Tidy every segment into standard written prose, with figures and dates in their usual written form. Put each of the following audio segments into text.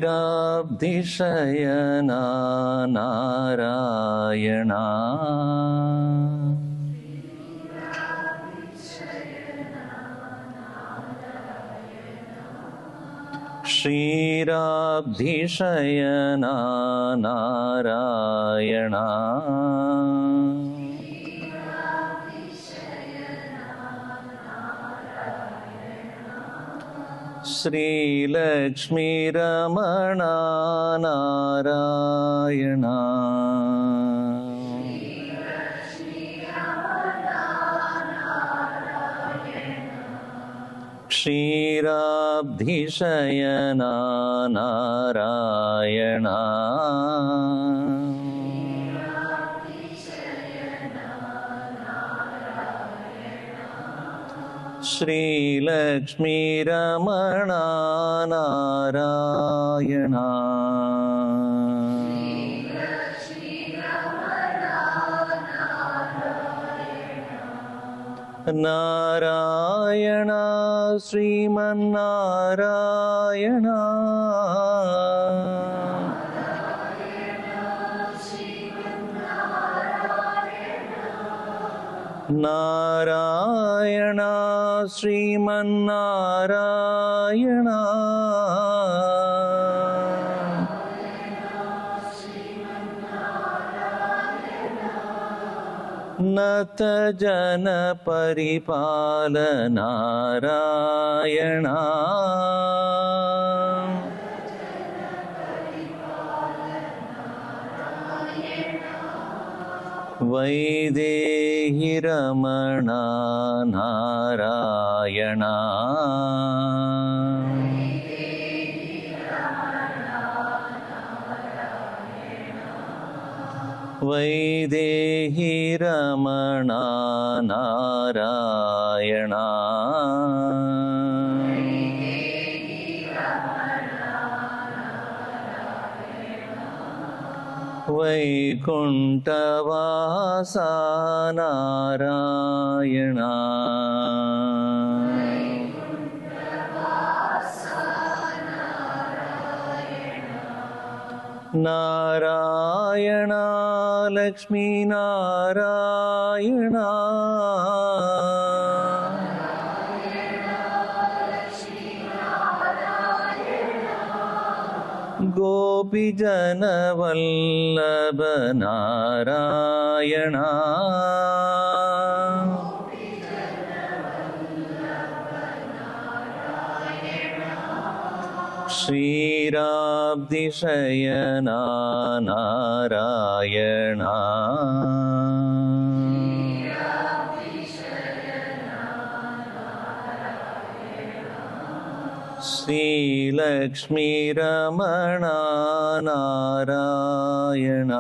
ക്ഷീരാബ്ധിശയന നാരായണ ക്ഷീരാബ്ധിശയന നാരായണ ശ്രീലക്ഷ്മീരമണ നാരായണ ക്ഷീരാബ്ധിശയന നാരായണ ശ്രീലക്ഷ്മീരമണ നാരായണ നാരായണ ശ്രീമന്നാരായണ നാരായണ ശ്രീമന്നാരായണ നതജനപരിപാല നാരായണ വൈദേഹിരമണ നാരായണ വൈദേഹിരമണ നാരായണ വൈകുണ്ഠവാസ നാരായണ നാരായണ ലക്ഷ്മീ നാരായണ ഗോപിജനവല്ലഭ നാരായണ ക്ഷീരാബ്ധിശയന നാരായണ ശ്രീലക്ഷ്മീരമണ നാരായണ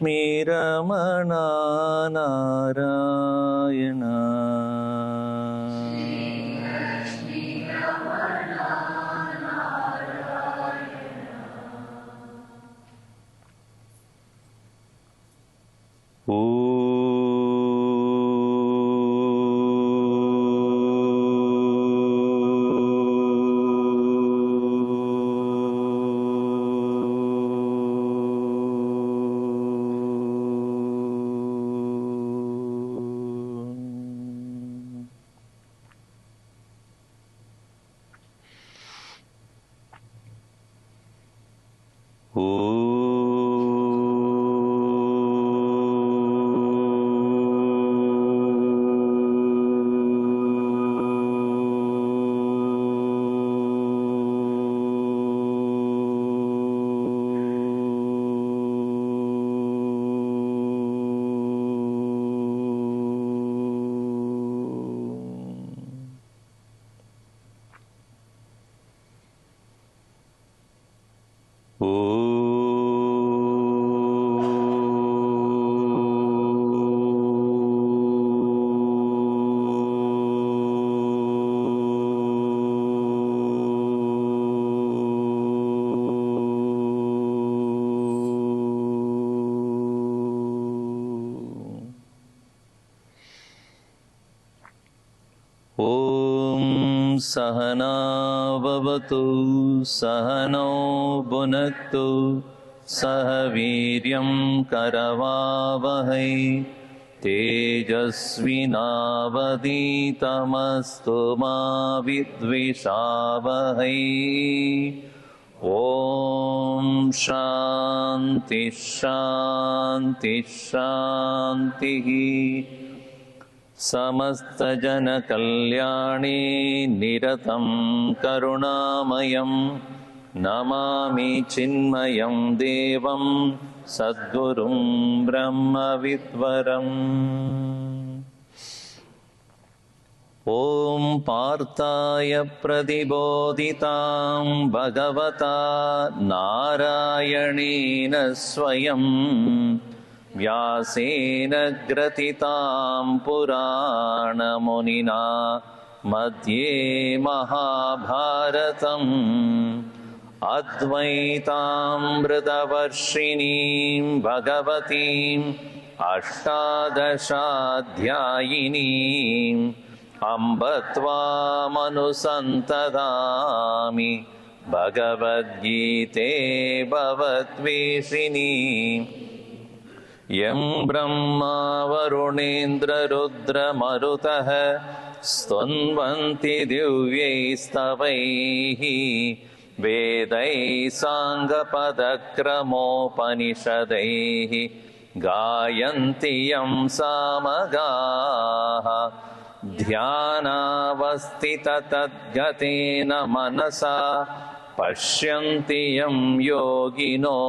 ശ്രീലക്ഷ്മീരമണ നാരായണ सहना भवतु सहनौ भुनक्तु सह वीर्यं करवावहै तेजस्विनावधीतमस्तु मा विद्विषावहै ॐ शान्ति शान्ति शान्तिः समस्तजनकल्याणे निरतं करुणामयं नमामि चिन्मयं देवं सद्गुरुं ब्रह्मविद्वरम् ॐ पार्थाय प्रतिबोधितां भगवता नारायणेन स्वयं व्यासेन ग्रथितां पुराणमुनिना मध्ये महाभारतम् अद्वैतामृतवर्षिणीं भगवतीम् अष्टादशाध्यायिनीम् अम्ब त्वामनुसन्तदामि भगवद्गीते भवद्वेषिणी यं ब्रह्मा वरुणेन्द्ररुद्रमरुतः स्तुन्वन्ति दिव्यैस्तवैः वेदैः साङ्गपदक्रमोपनिषदैः गायन्ति यं सामगाः ध्यानावस्थिततद्गतेन मनसा पश्यन्ति यं योगिनो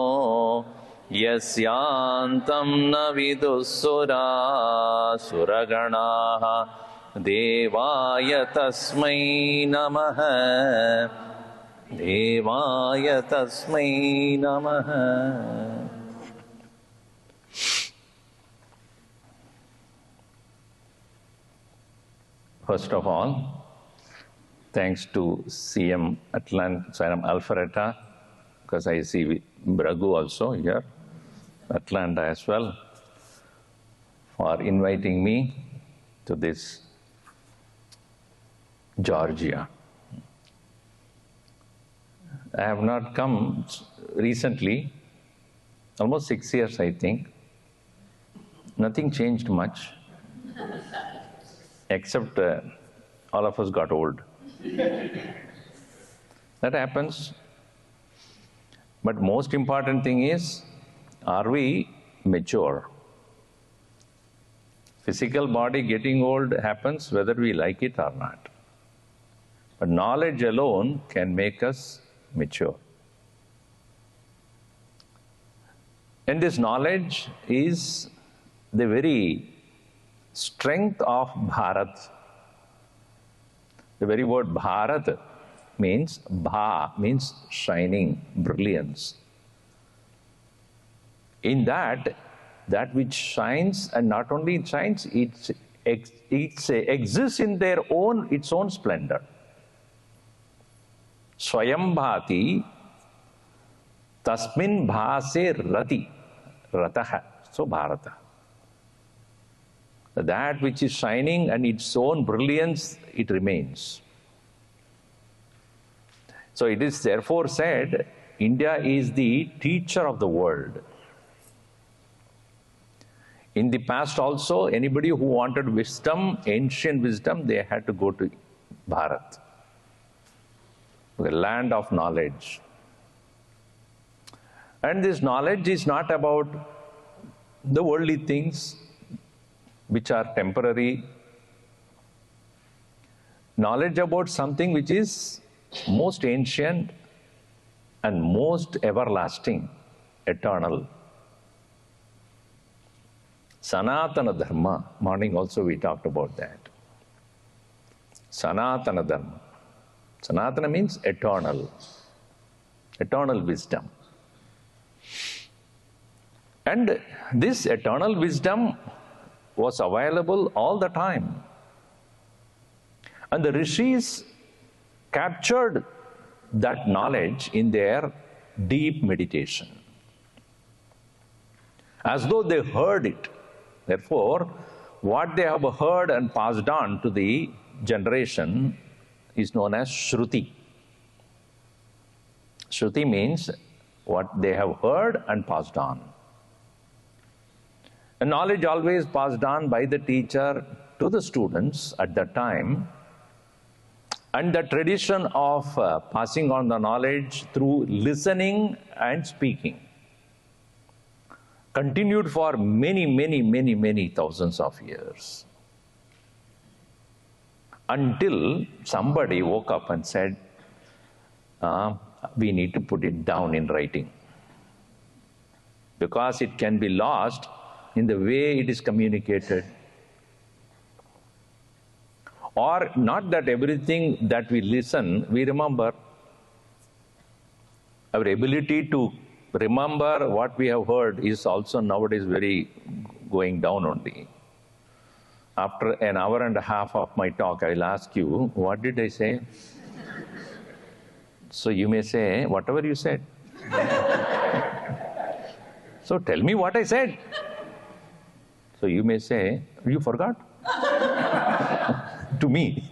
यस्यान्तं न विदुःसुरासुरगणाः देवाय तस्मै नमः देवाय तस्मै नमः। First of all, thanks to CM Alpharetta, because I see Bragu also here, Atlanta as well, for inviting me to this Georgia. I have not come recently, almost 6 years I think. Nothing changed much. Except all of us got old. That happens. But most important thing is, are we mature? Physical body getting old happens whether we like it or not. But knowledge alone can make us mature. And this knowledge is the very strength of Bharat. The very word Bharat means Bha, means shining, brilliance. In that which shines, and not only shines, it exists in its own splendor. Swayam bhati tasmin bhase rati, rataha, so Bharata. That which is shining and its own brilliance, it remains. So it is therefore said, India is the teacher of the world. In the past also, anybody who wanted wisdom, ancient wisdom, they had to go to Bharat, the land of knowledge. And this knowledge is not about the worldly things, which are temporary. Knowledge about something which is most ancient and most everlasting, eternal. Sanatana Dharma. Morning also we talked about that. Sanatana Dharma. Sanatana means eternal. Eternal wisdom. And this eternal wisdom was available all the time. And the rishis captured that knowledge in their deep meditation, as though they heard it. Therefore, what they have heard and passed on to the generation, is known as Shruti. Shruti means what they have heard and passed on. And knowledge always passed on by the teacher to the students at that time. And the tradition of passing on the knowledge through listening and speaking continued for many thousands of years. Until somebody woke up and said, we need to put it down in writing, because it can be lost in the way it is communicated. Or not that everything that we listen, we remember. Our ability to remember what we have heard is also nowadays very going down only. After an hour and a half of my talk, I'll ask you, what did I say? So you may say, whatever you said. So tell me what I said. So you may say, you forgot? To me.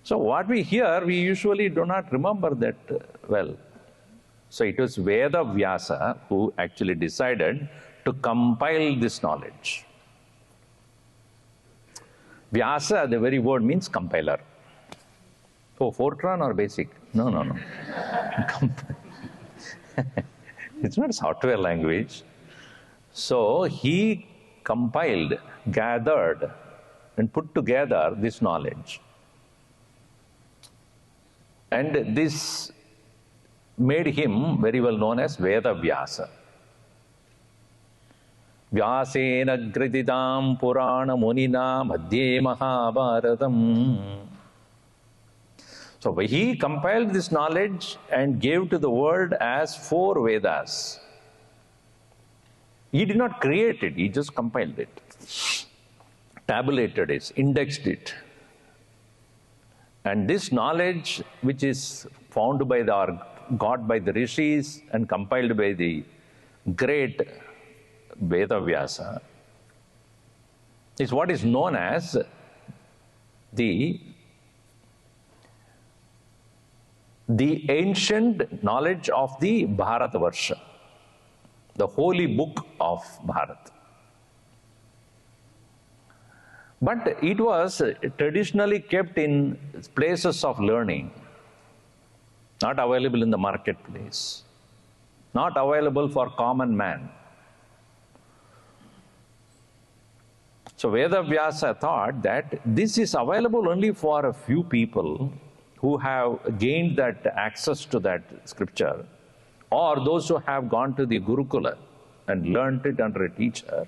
So what we hear, we usually do not remember that well. So it was Veda Vyasa who actually decided to compile this knowledge. Vyasa, the very word means compiler. Oh, Fortran or basic? No. It's not a software language. So he compiled, gathered, and put together this knowledge. And this made him very well known as Veda Vyasa. Vyasena gritidam purana munina madhye mahabharatam. So he compiled this knowledge and gave to the world as 4 Vedas. He did not create it, he just compiled it, tabulated it, indexed it. And this knowledge, which is found by got by the rishis and compiled by the great Veda Vyasa, is what is known as the ancient knowledge of the Bharatavarsha, the holy book of Bharat. But it was traditionally kept in places of learning, not available in the marketplace, not available for common man. So Veda Vyasa thought that this is available only for a few people who have gained that access to that scripture, or those who have gone to the Gurukula and learned it under a teacher.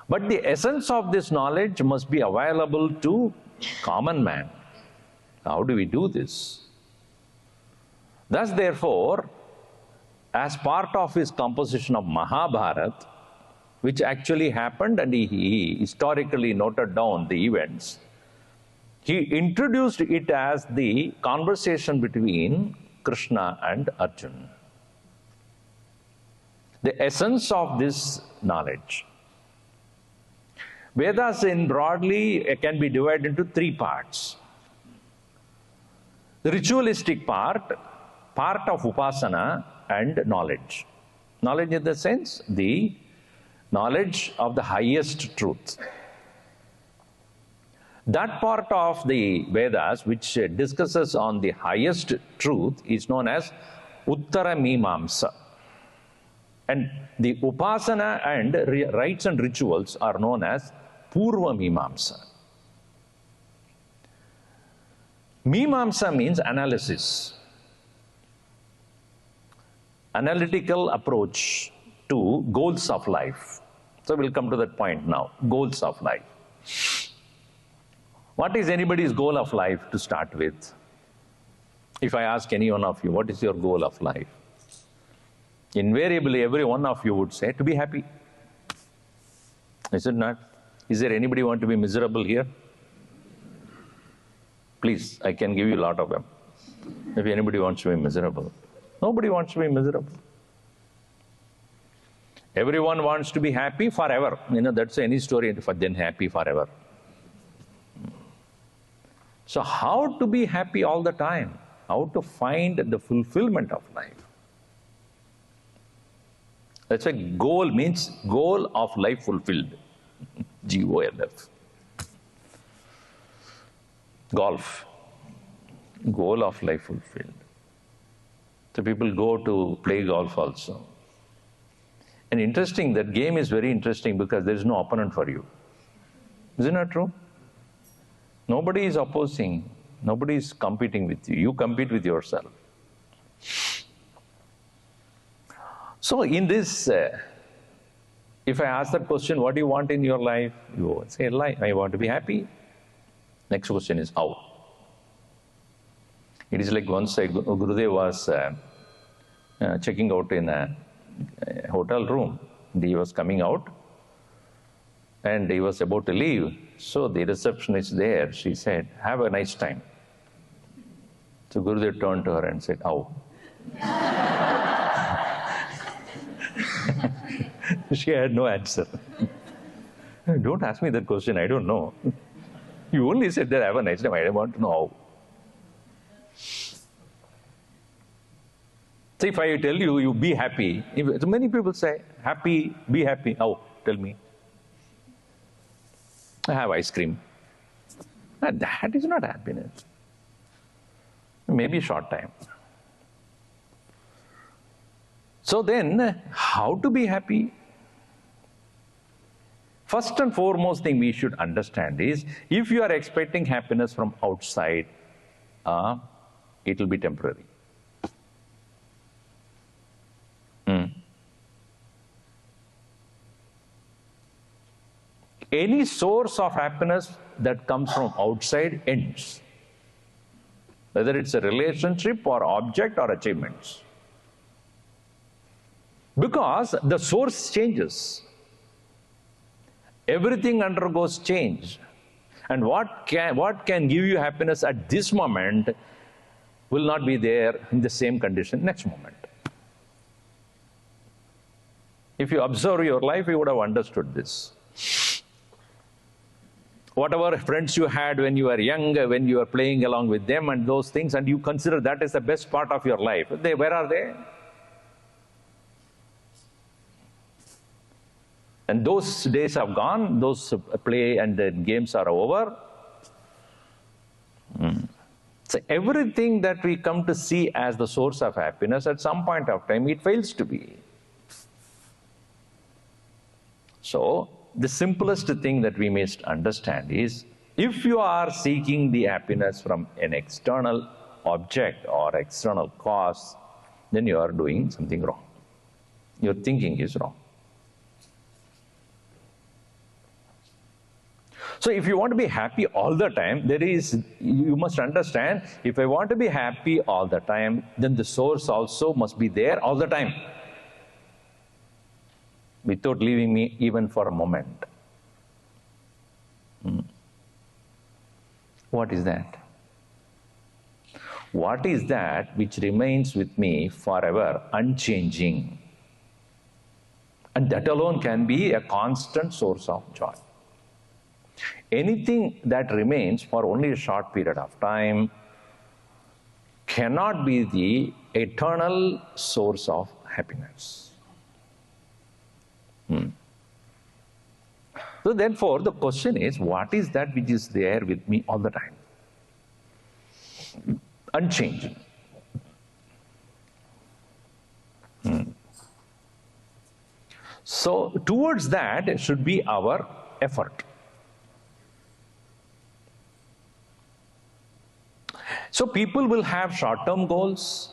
But the essence of this knowledge must be available to common man. How do we do this? Thus, therefore, as part of his composition of Mahabharat, which actually happened, and he historically noted down the events, he introduced it as the conversation between Krishna and Arjuna. The essence of this knowledge. Vedas in broadly can be divided into 3 parts. The ritualistic part of upasana and knowledge. Knowledge in the sense, the knowledge of the highest truth. That part of the Vedas which discusses on the highest truth is known as Uttara Mimamsa. And the upasana and rites and rituals are known as Purva Mimamsa. Mimamsa means analysis, analytical approach to goals of life. So we'll come to that point now, goals of life. What is anybody's goal of life to start with? If I ask any one of you, what is your goal of life? Invariably, every one of you would say, to be happy. Is it not? Is there anybody who want to be miserable here? Please, I can give you a lot of them. If anybody wants to be miserable. Nobody wants to be miserable. Everyone wants to be happy forever. You know, that's any story, then happy forever. So how to be happy all the time? How to find the fulfillment of life? That's why goal means goal of life fulfilled. G-O-L-F. Golf. Goal of life fulfilled. So people go to play golf also. And interesting, that game is very interesting because there is no opponent for you. Isn't that true? Nobody is opposing. Nobody is competing with you. You compete with yourself. So in this, if I ask that question, what do you want in your life? You say, life. I want to be happy. Next question is how. It is like once Gurudev was checking out in a hotel room. He was coming out and he was about to leave. So the receptionist there, she said, have a nice time. So Gurudev turned to her and said, how? She had no answer. Don't ask me that question, I don't know. You only said that have a nice time, I want to know how. So if I tell you, you be happy, so many people say, happy, be happy. How? Tell me. I have ice cream. That is not happiness. Maybe a short time. So then, how to be happy? First and foremost thing we should understand is, if you are expecting happiness from outside, it will be temporary. Any source of happiness that comes from outside ends. Whether it's a relationship or object or achievements. Because the source changes. Everything undergoes change. And what can give you happiness at this moment will not be there in the same condition next moment. If you observe your life, you would have understood this. Whatever friends you had when you were young, when you were playing along with them and those things, and you consider that as the best part of your life, where are they? And those days have gone, those play and the games are over. So everything that we come to see as the source of happiness, at some point of time, it fails to be. So, the simplest thing that we must understand is, if you are seeking the happiness from an external object or external cause, then you are doing something wrong. Your thinking is wrong. So if you want to be happy all the time, you must understand, if I want to be happy all the time, then the source also must be there all the time, without leaving me even for a moment. What is that? What is that which remains with me forever, unchanging? And that alone can be a constant source of joy. Anything that remains for only a short period of time cannot be the eternal source of happiness. So therefore, the question is, what is that which is there with me all the time? Unchanging. So towards that should be our effort. So people will have short-term goals.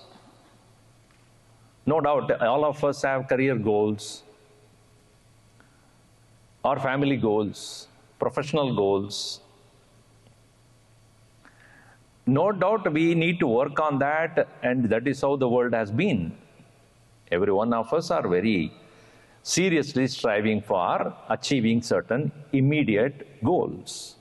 No doubt, all of us have career goals, or family goals, professional goals. No doubt we need to work on that, and that is how the world has been. Every one of us are very seriously striving for achieving certain immediate goals.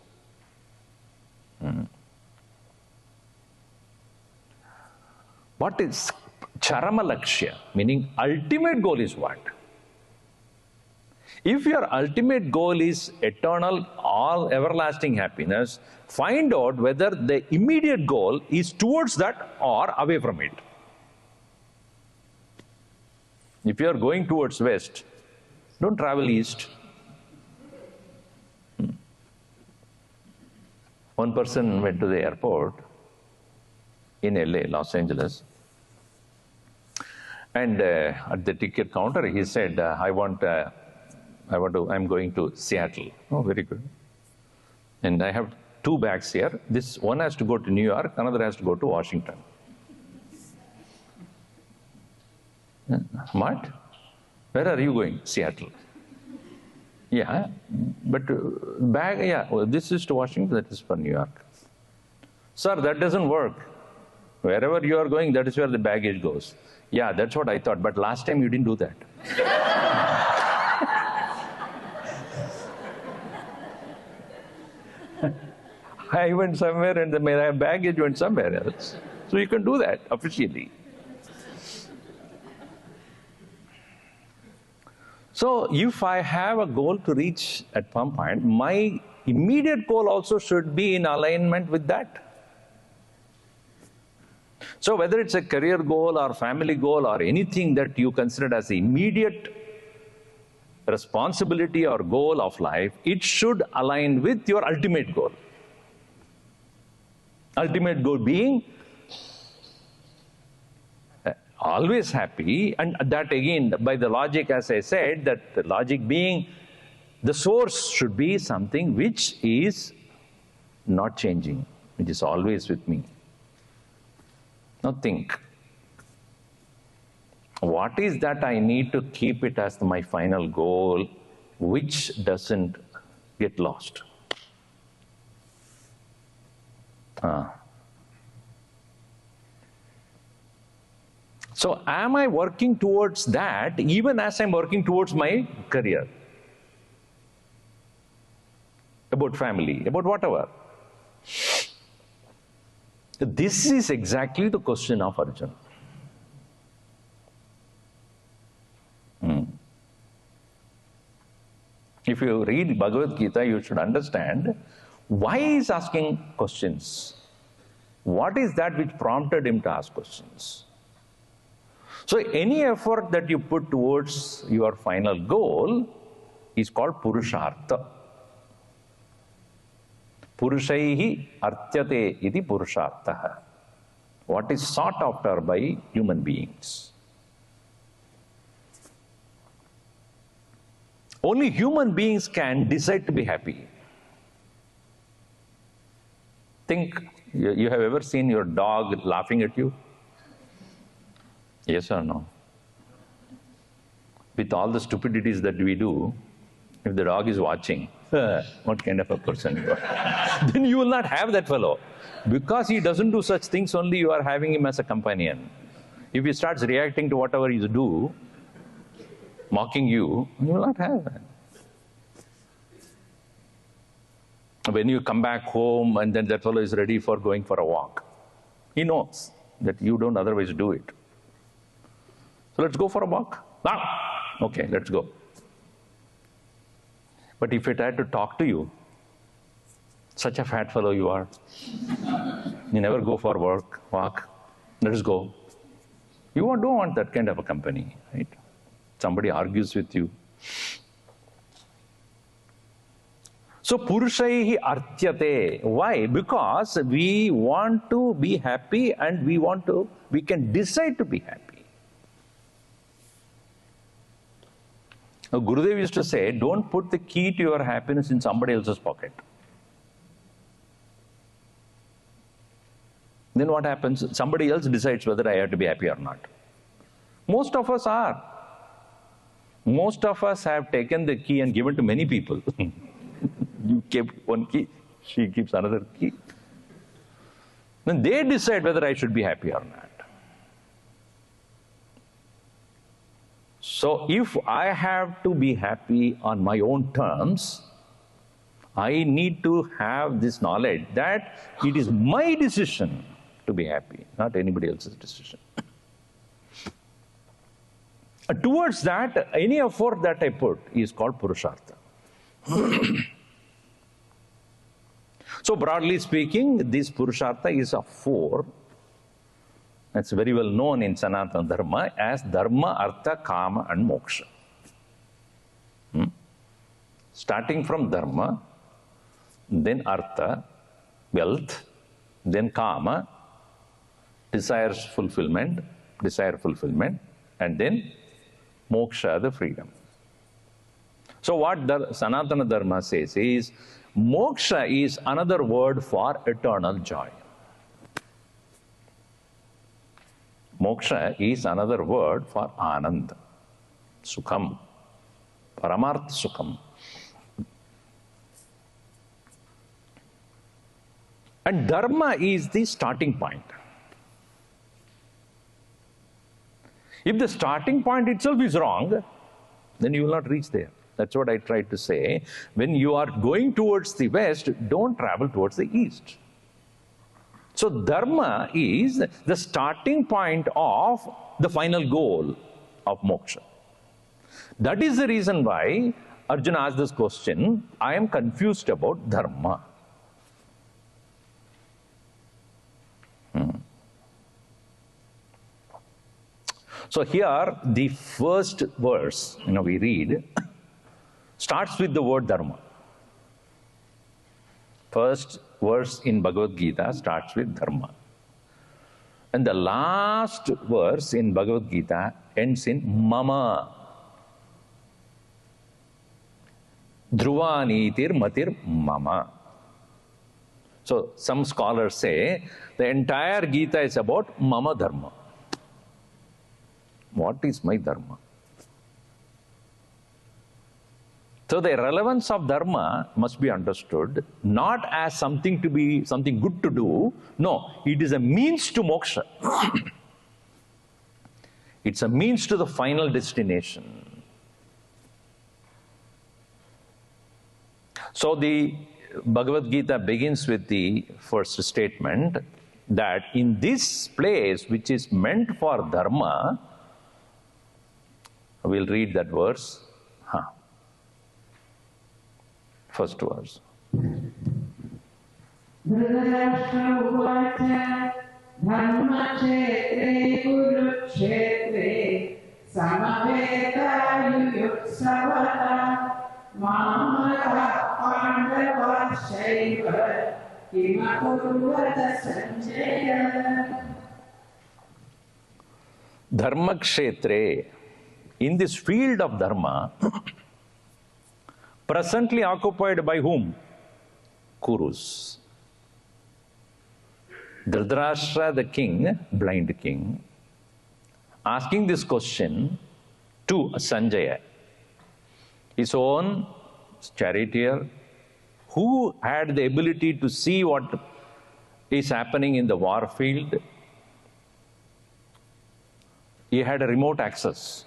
What is Charama Lakshya? Meaning ultimate goal is what? If your ultimate goal is eternal, all everlasting happiness, find out whether the immediate goal is towards that or away from it. If you are going towards west, don't travel east. One person went to the airport in LA, Los Angeles, and at the ticket counter he said, I'm going to Seattle. Oh, very good. And I have 2 bags here. This one has to go to New York, another has to go to Washington. What? Where are you going? Seattle. Yeah, but bag, yeah, well, this is to Washington, that is for New York. Sir, that doesn't work. Wherever you are going, that is where the baggage goes. Yeah, that's what I thought, but last time you didn't do that. I went somewhere and my baggage went somewhere else. So you can do that officially. So if I have a goal to reach at some point, my immediate goal also should be in alignment with that. So whether it's a career goal or family goal or anything that you consider as the immediate responsibility or goal of life, it should align with your ultimate goal. Ultimate goal being always happy, and that again, by the logic, as I said, that the logic being the source should be something which is not changing, which is always with me. Now think, what is that I need to keep it as my final goal, which doesn't get lost? So am I working towards that even as I'm working towards my career? About family, about whatever. This is exactly the question of Arjuna. If you read Bhagavad Gita, you should understand why he is asking questions. What is that which prompted him to ask questions? So any effort that you put towards your final goal is called Purushartha. Purushaihi artyate iti Purushartha. What is sought after by human beings. Only human beings can decide to be happy. Think, you have ever seen your dog laughing at you? Yes or no? With all the stupidities that we do, if the dog is watching, what kind of a person you are, then you will not have that fellow. Because he doesn't do such things, only you are having him as a companion. If he starts reacting to whatever you do, mocking you, you will not have that. When you come back home and then that fellow is ready for going for a walk, he knows that you don't otherwise do it. So let's go for a walk. Okay, let's go. But if it had to talk to you, such a fat fellow you are, you never go for walk, let's go. You don't want that kind of a company, right? Somebody argues with you. So Purushaihi artyate. Why? Because we want to be happy and we can decide to be happy. Gurudev used to say, don't put the key to your happiness in somebody else's pocket. Then what happens? Somebody else decides whether I have to be happy or not. Most of us are. Most of us have taken the key and given to many people. You kept one key, she keeps another key. Then they decide whether I should be happy or not. So if I have to be happy on my own terms, I need to have this knowledge that it is my decision to be happy, not anybody else's decision. Towards that, any effort that I put is called Purushartha. So broadly speaking, this Purushartha is of four. It's very well known in Sanatana Dharma as Dharma, Artha, Kama and Moksha. Starting from Dharma, then Artha, wealth, then Kama, desire fulfillment, and then Moksha, the freedom. So what Sanatana Dharma says is, Moksha is another word for eternal joy. Moksha is another word for Anand, Sukham, Paramartha Sukham. And Dharma is the starting point. If the starting point itself is wrong, then you will not reach there. That's what I tried to say. When you are going towards the west, don't travel towards the east. So Dharma is the starting point of the final goal of moksha. That is the reason why Arjuna asked this question, I am confused about Dharma. So here, the first verse, we read, starts with the word Dharma. First verse in Bhagavad Gita starts with Dharma. And the last verse in Bhagavad Gita ends in Mama. Dhruvanitir matir Mama. So some scholars say the entire Gita is about Mama Dharma. What is my Dharma? So the relevance of Dharma must be understood not as something good to do. No, it is a means to moksha. It's a means to the final destination. So the Bhagavad Gita begins with the first statement that in this place which is meant for Dharma, we'll read that verse. First verse. Dharma kshetre, in this field of Dharma, presently occupied by whom? Kurus. Dhritarashtra, the king, blind king, asking this question to Sanjaya, his own charioteer, who had the ability to see what is happening in the war field. He had a remote access.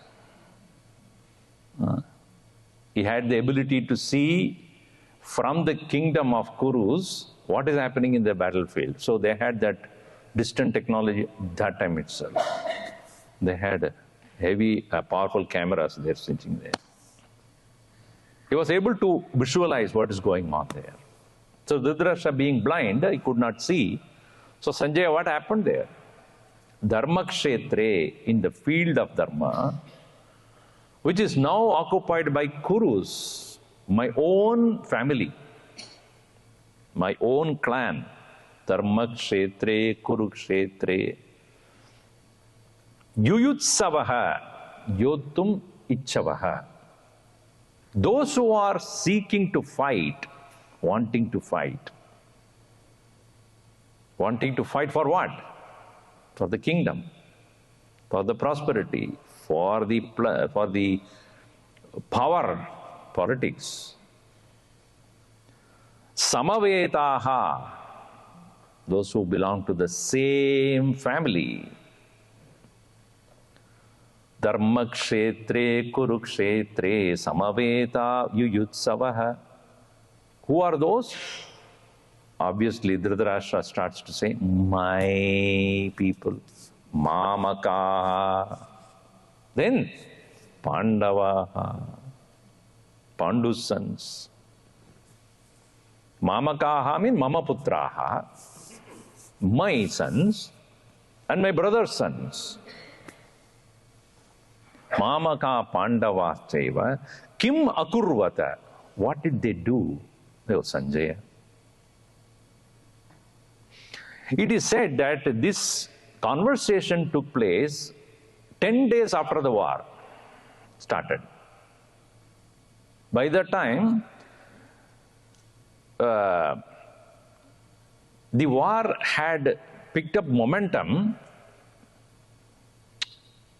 He had the ability to see from the kingdom of Kurus what is happening in the battlefield. So they had that distant technology that time itself. They had heavy, powerful cameras they're sitting there. He was able to visualize what is going on there. So Dhritarashtra being blind, he could not see. So Sanjaya, what happened there? Dharma kshetre, in the field of Dharma, which is now occupied by Kurus, my own family, my own clan. Dharma kshetre, Kuru kshetre. Yuyutsavaha, yotum ichavaha. Those who are seeking to fight, wanting to fight. Wanting to fight for what? For the kingdom, for the prosperity, for the power, politics. Samavetaha, those who belong to the same family. Dharma kshetre, Kurukshetre, Samaveta, Yuyutsavaha. Who are those? Obviously, Dhritarashtra starts to say, my people, Mamaka. Then Pandavaha, Pandu's sons. Mamakaha means Mama Putraha, my sons and my brother's sons. Mamaka Pandava Chaiva, Kim Akurvata. What did they do? Oh, Sanjaya. It is said that this conversation took place 10 days after the war started. By that time, the war had picked up momentum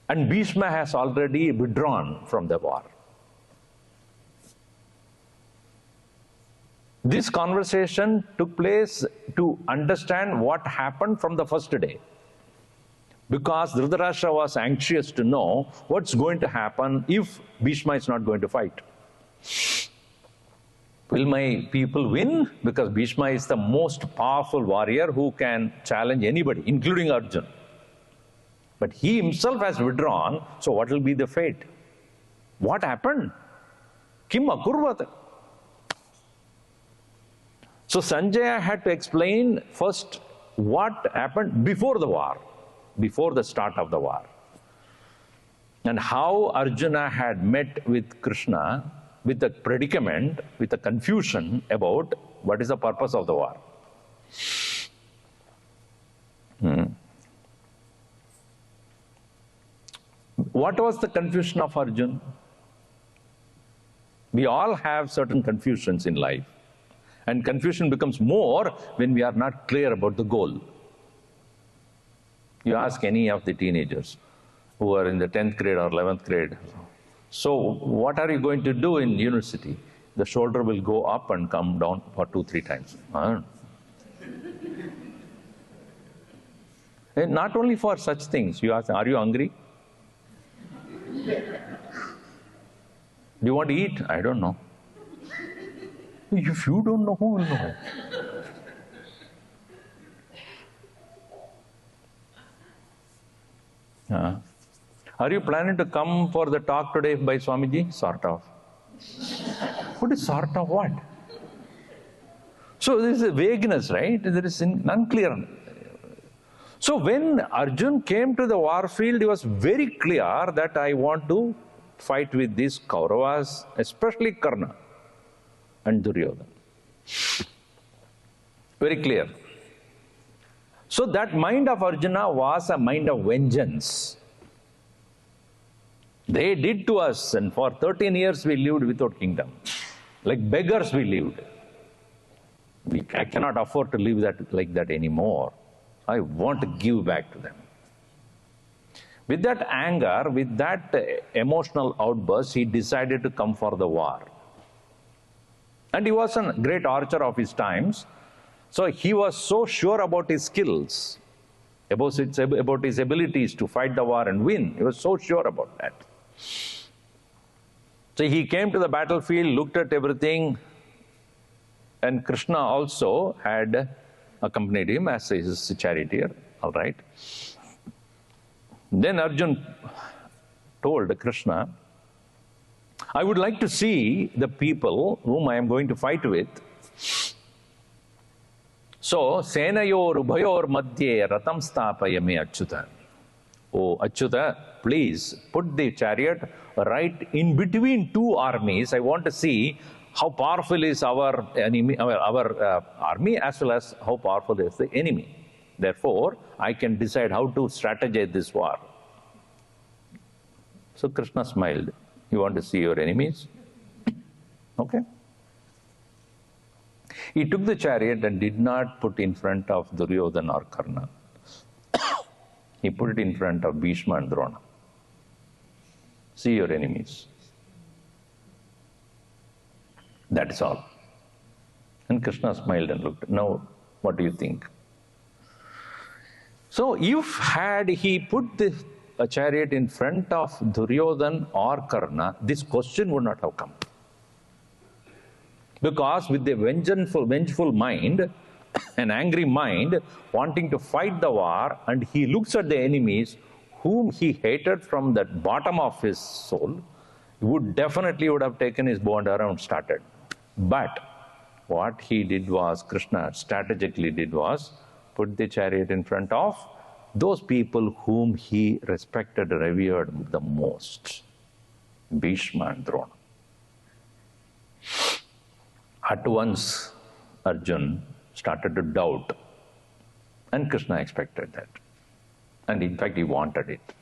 and Bhishma has already withdrawn from the war. This conversation took place to understand what happened from the first day. Because Dhritarashtra was anxious to know what's going to happen if Bhishma is not going to fight. Will my people win? Because Bhishma is the most powerful warrior who can challenge anybody, including Arjuna. But he himself has withdrawn, so what will be the fate? What happened? Kim akurvat? So Sanjaya had to explain first what happened before the war, before the start of the war. And how Arjuna had met with Krishna with a predicament, with a confusion about what is the purpose of the war. What was the confusion of Arjuna? We all have certain confusions in life. And confusion becomes more when we are not clear about the goal. You ask any of the teenagers who are in the 10th grade or 11th grade, so what are you going to do in university? The shoulder will go up and come down for 2-3 times. And not only for such things, you ask, are you hungry? Do you want to eat? I don't know. If you don't know, who will know? Are you planning to come for the talk today by Swamiji? Sort of. What is sort of what? So there is a vagueness, right? There is unclear. So when Arjun came to the war field, he was very clear that I want to fight with these Kauravas, especially Karna and Duryodhana. Very clear. So that mind of Arjuna was a mind of vengeance. They did to us, and for 13 years we lived without kingdom. Like beggars we lived. I cannot afford to live like that anymore. I want to give back to them. With that anger, with that emotional outburst, he decided to come for the war. And he was a great archer of his times. So he was so sure about his skills, about his abilities to fight the war and win. He was so sure about that. So he came to the battlefield, looked at everything, and Krishna also had accompanied him as his charioteer. All right. Then Arjuna told Krishna, I would like to see the people whom I am going to fight with. So, Senayor Ubhayor Madhye Ratam Stapayame Achyuta. Oh, Achyuta, please put the chariot right in between two armies. I want to see how powerful is our enemy, our army, as well as how powerful is the enemy. Therefore, I can decide how to strategize this war. So Krishna smiled. You want to see your enemies? Okay. He took the chariot and did not put in front of Duryodhana or Karna. He put it in front of Bhishma and Drona. See your enemies. That is all. And Krishna smiled and looked. Now, what do you think? So, if had he put a chariot in front of Duryodhana or Karna, this question would not have come. Because with the vengeful mind, an angry mind, wanting to fight the war, and he looks at the enemies, whom he hated from the bottom of his soul, he would have taken his bow and arrow and started. But what he did was, Krishna strategically did was, put the chariot in front of those people whom he respected, revered the most. Bhishma and Drona. At once, Arjun started to doubt. And Krishna expected that. And in fact, he wanted it.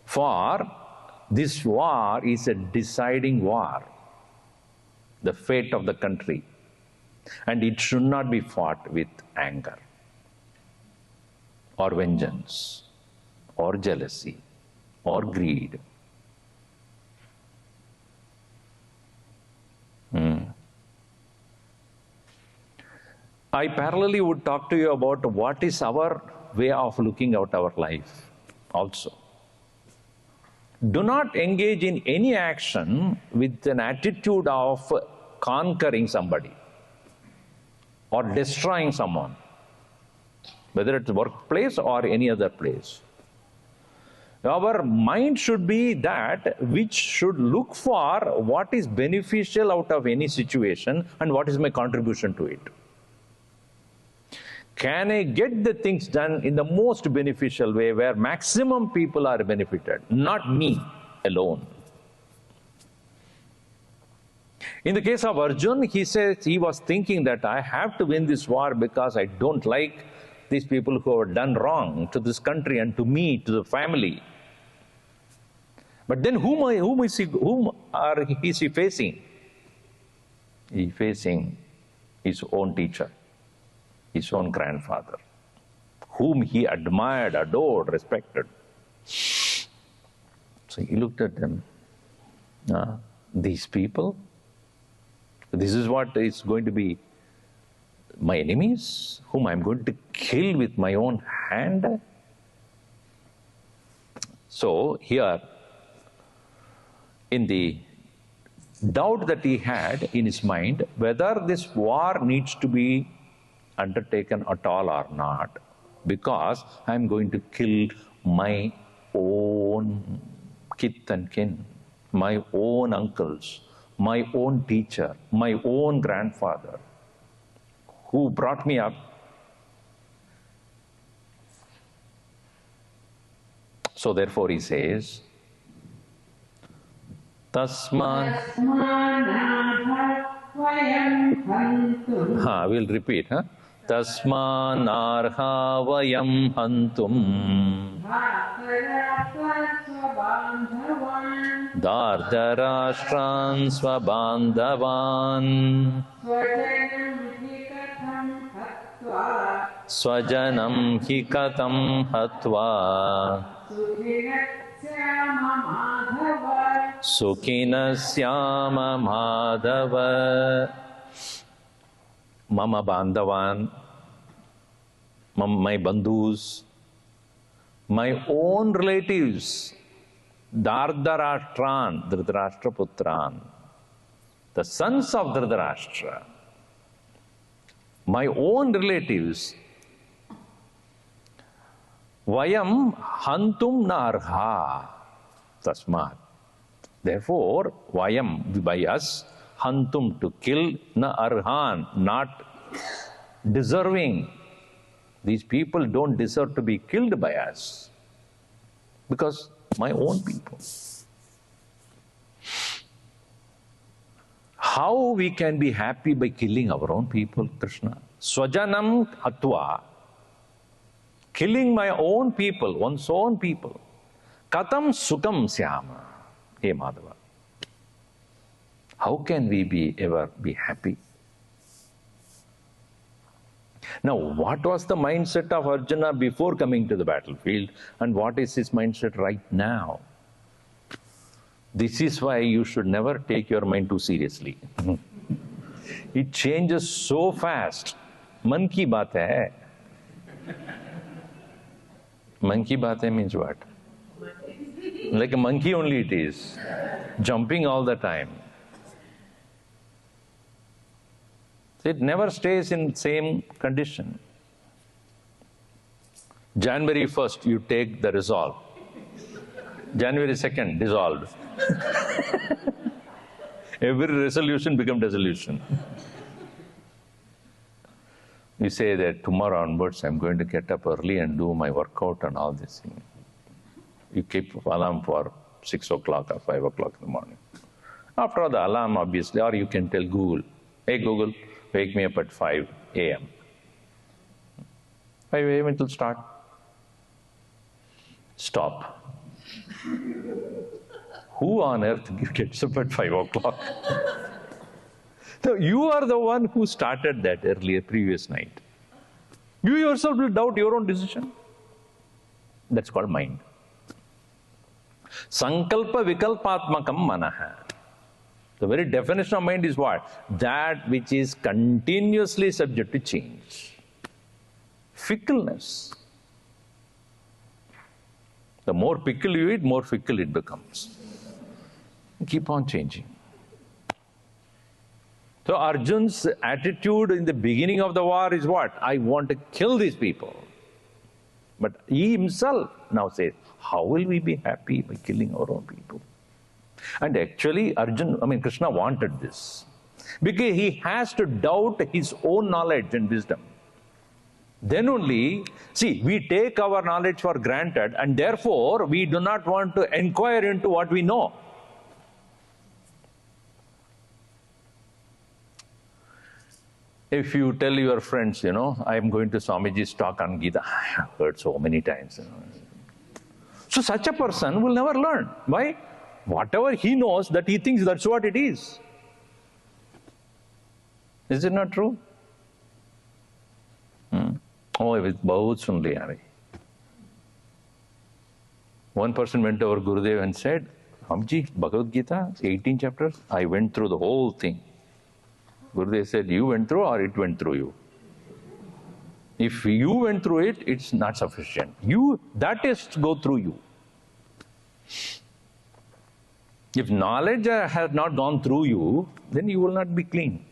For this war is a deciding war, the fate of the country. And it should not be fought with anger, or vengeance, or jealousy, or greed. I parallelly would talk to you about what is our way of looking at our life also. Do not engage in any action with an attitude of conquering somebody or destroying someone, whether it's workplace or any other place. Our mind should be that which should look for what is beneficial out of any situation and what is my contribution to it. Can I get the things done in the most beneficial way where maximum people are benefited, not me alone? In the case of Arjun, he says he was thinking that I have to win this war because I don't like these people who have done wrong to this country and to me, to the family. But then whom is he facing? He is facing his own teacher, his own grandfather, whom he admired, adored, respected. So he looked at them. These people, this is what is going to be my enemies, whom I'm going to kill with my own hand. So here, in the doubt that he had in his mind, whether this war needs to be undertaken at all or not, because I'm going to kill my own kith and kin, my own uncles, my own teacher, my own grandfather, who brought me up. So therefore he says, we'll repeat. Tasmanarha vayam hantum dardarashtran swabandhavan swajanam hi katam hatva Sukinasyama Madhava. Mama Bandhavan, my bandhus, my own relatives, Dardarashtran, Dhritarashtra Putran, the sons of Dhritarashtra, my own relatives, Vayam Hantum Narha. Tasmat. Therefore, Vayam, by us, Hantum, to kill, na arhan, not deserving. These people don't deserve to be killed by us, because my own people. How we can be happy by killing our own people, Krishna? Swajanam hatva, killing my own people, one's own people. Katam sukam syama, hey Madhava. How can we ever be happy? Now, what was the mindset of Arjuna before coming to the battlefield, and what is his mindset right now? This is why you should never take your mind too seriously. It changes so fast. Man ki baat hai. Man ki baat hai means what? Like a monkey only it is, jumping all the time. It never stays in same condition. January 1st, you take the resolve. January 2nd, dissolved. Every resolution becomes dissolution. You say that tomorrow onwards, I'm going to get up early and do my workout and all this thing. You keep alarm for 6 o'clock or 5 o'clock in the morning. After all, the alarm, obviously, or you can tell Google, hey Google, wake me up at 5 a.m. 5 a.m. it will start. Stop. Who on earth gets up at 5 o'clock? So you are the one who started that earlier, previous night. You yourself will doubt your own decision. That's called mind. Sankalpa vikalpatmakam manaha. The very definition of mind is what? That which is continuously subject to change. Fickleness. The more pickle you eat, more fickle it becomes. Keep on changing. So Arjun's attitude in the beginning of the war is what? I want to kill these people. But he himself now says, how will we be happy by killing our own people? And actually Krishna wanted this. Because he has to doubt his own knowledge and wisdom. Then only, see, we take our knowledge for granted and therefore we do not want to inquire into what we know. If you tell your friends, I am going to Swamiji's talk on Gita, I have heard so many times. So such a person will never learn. Why? Whatever he knows, that he thinks that's what it is. Is it not true? Oh, with bahut sun liya. One person went to our Gurudev and said, Hamji, Bhagavad Gita, 18 chapters, I went through the whole thing. Gurudev said, you went through or it went through you? If you went through it, it's not sufficient. That is to go through you. If knowledge has not gone through you, then you will not be clean.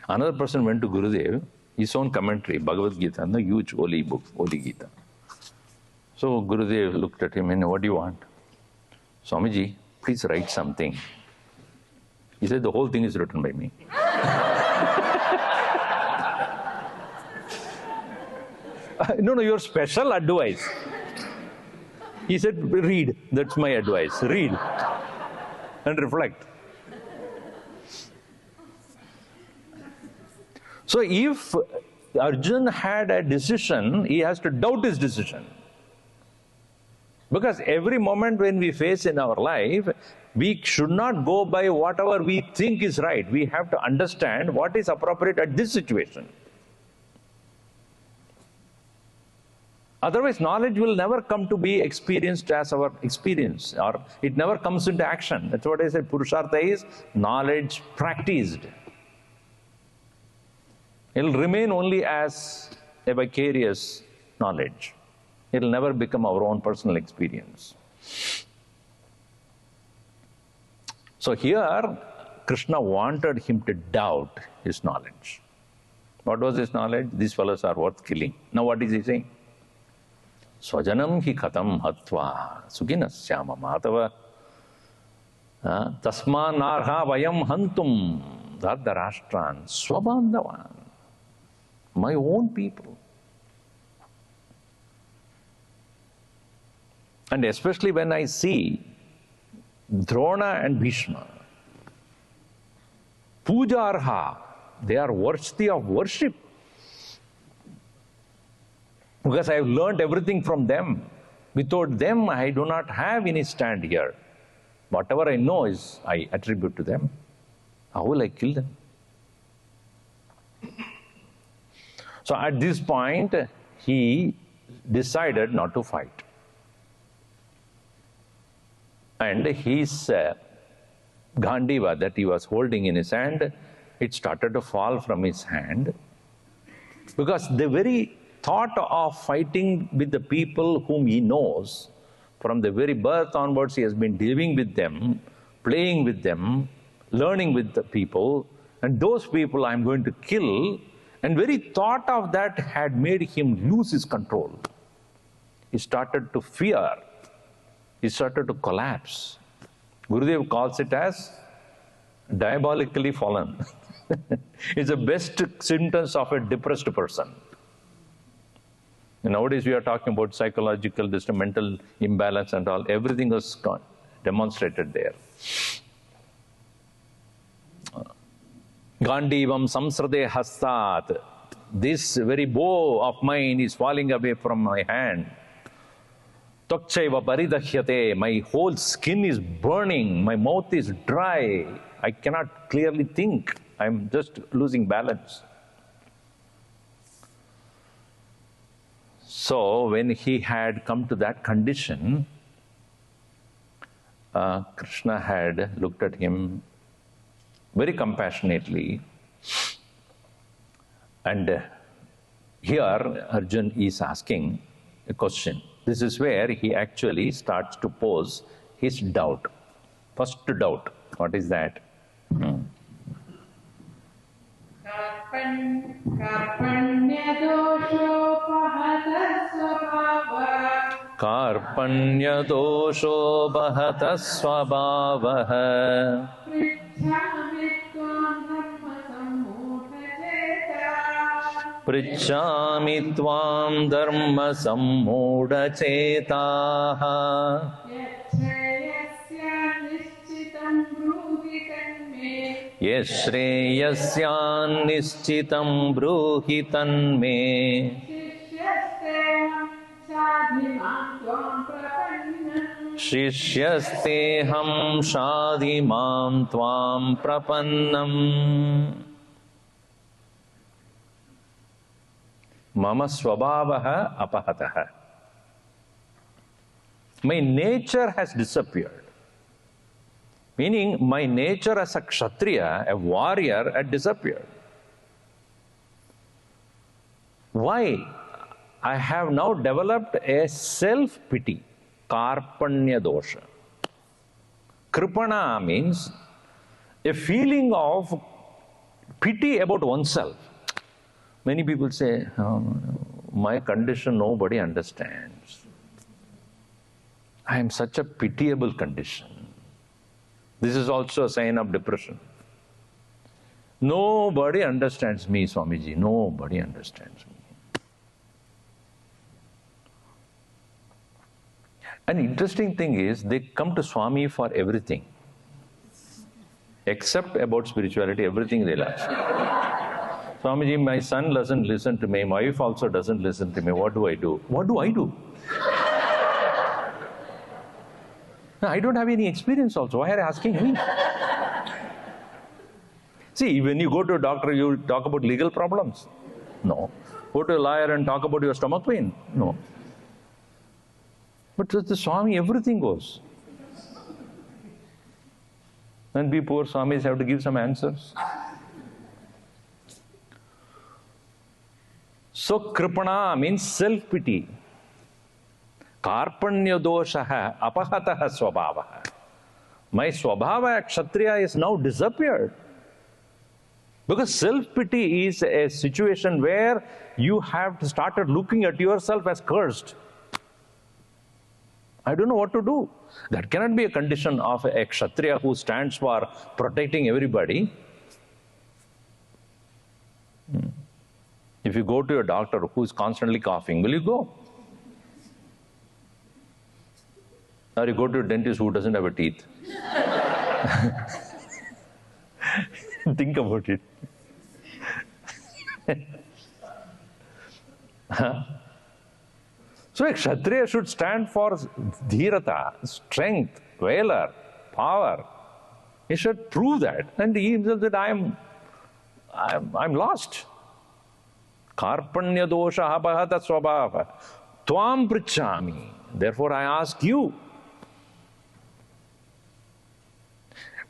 Another person went to Gurudev, his own commentary, Bhagavad Gita, the huge holy book, Holy Gita. So Gurudev looked at him and, what do you want? Swamiji, please write something. He said, the whole thing is written by me. No, your special advice. He said, read, that's my advice, read and reflect. So if Arjun had a decision, he has to doubt his decision. Because every moment when we face in our life, we should not go by whatever we think is right. We have to understand what is appropriate at this situation. Otherwise, knowledge will never come to be experienced as our experience, or it never comes into action. That's what I said, Purushartha is knowledge practiced. It will remain only as a vicarious knowledge. It will never become our own personal experience. So here, Krishna wanted him to doubt his knowledge. What was his knowledge? These fellows are worth killing. Now what is he saying? Swajanam hi khatam hatva suginasyama matava tasma narha vayam hantum dhardarashtran swabandhavan. My own people. And especially when I see Drona and Bhishma, pujarha, they are worthy of worship. Because I have learned everything from them. Without them, I do not have any stand here. Whatever I know is I attribute to them. How will I kill them? So at this point, he decided not to fight. And his Gandiva that he was holding in his hand, it started to fall from his hand. Because the very thought of fighting with the people whom he knows, from the very birth onwards he has been living with them, playing with them, learning with the people, and those people I'm going to kill, And very thought of that had made him lose his control. He started to fear. He started to collapse. Gurudev calls it as diabolically fallen. It's the best symptoms of a depressed person. Nowadays we are talking about psychological, mental imbalance and all. Everything was demonstrated there. Gandivam samsrade hastat. This very bow of mine is falling away from my hand. Tokchaiva paridahyate. My whole skin is burning. My mouth is dry. I cannot clearly think. I'm just losing balance. So when he had come to that condition, Krishna had looked at him very compassionately. And here Arjun is asking a question. This is where he actually starts to pose his doubt. First doubt. What is that? Karpanya dosho bahata swabhavaha. Prichami tvam dharma sammudha chetaha. Yashreyasyan nischitam bruhi tanme. Shishyasteham shadimam tvam prapannam. Mama swabhavaha apahataha. My nature has disappeared. Meaning, my nature as a kshatriya, a warrior, had disappeared. Why? I have now developed a self-pity, karpanya dosha. Kripana means a feeling of pity about oneself. Many people say, oh, my condition nobody understands. I am such a pitiable condition. This is also a sign of depression. Nobody understands me, Swamiji. Nobody understands me. An interesting thing is, they come to Swami for everything. Except about spirituality, everything they'll ask. Swamiji, my son doesn't listen to me. My wife also doesn't listen to me. What do I do? What do I do? I don't have any experience also. Why are you asking me? See, when you go to a doctor, you talk about legal problems? No. Go to a lawyer and talk about your stomach pain? No. But with the Swami, everything goes. And we poor Swamis have to give some answers. So, kripana means self-pity. Karpanya doshaha apahataha swabhavaha. My swabhava kshatriya is now disappeared. Because self-pity is a situation where you have started looking at yourself as cursed. I don't know what to do. That cannot be a condition of a kshatriya who stands for protecting everybody. If you go to a doctor who is constantly coughing, will you go? Or you go to a dentist who doesn't have a teeth? Think about it. So a kshatriya should stand for dhirata, strength, valor, power. He should prove that. And he himself said, I'm lost. Karpanya dosha abhata swabhava. Tvam prichami. Therefore I ask you,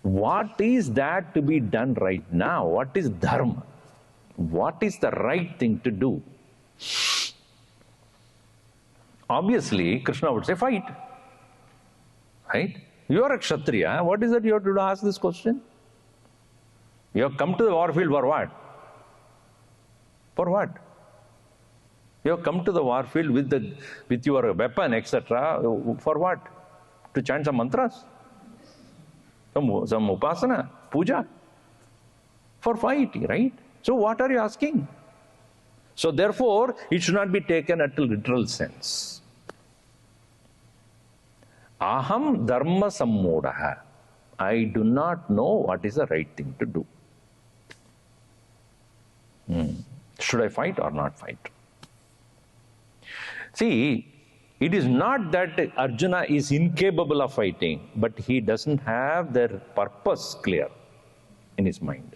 what is that to be done right now? What is dharma? What is the right thing to do? Obviously, Krishna would say, fight. Right? You are a kshatriya. What is it you have to ask this question? You have come to the war field for what? For what? You have come to the war field with your weapon, etc. For what? To chant some mantras? Some upasana, puja? For fighting, right? So what are you asking? So therefore, it should not be taken at a literal sense. Aham dharma sammodaha. I do not know what is the right thing to do. Should I fight or not fight? See, it is not that Arjuna is incapable of fighting, but he doesn't have their purpose clear in his mind.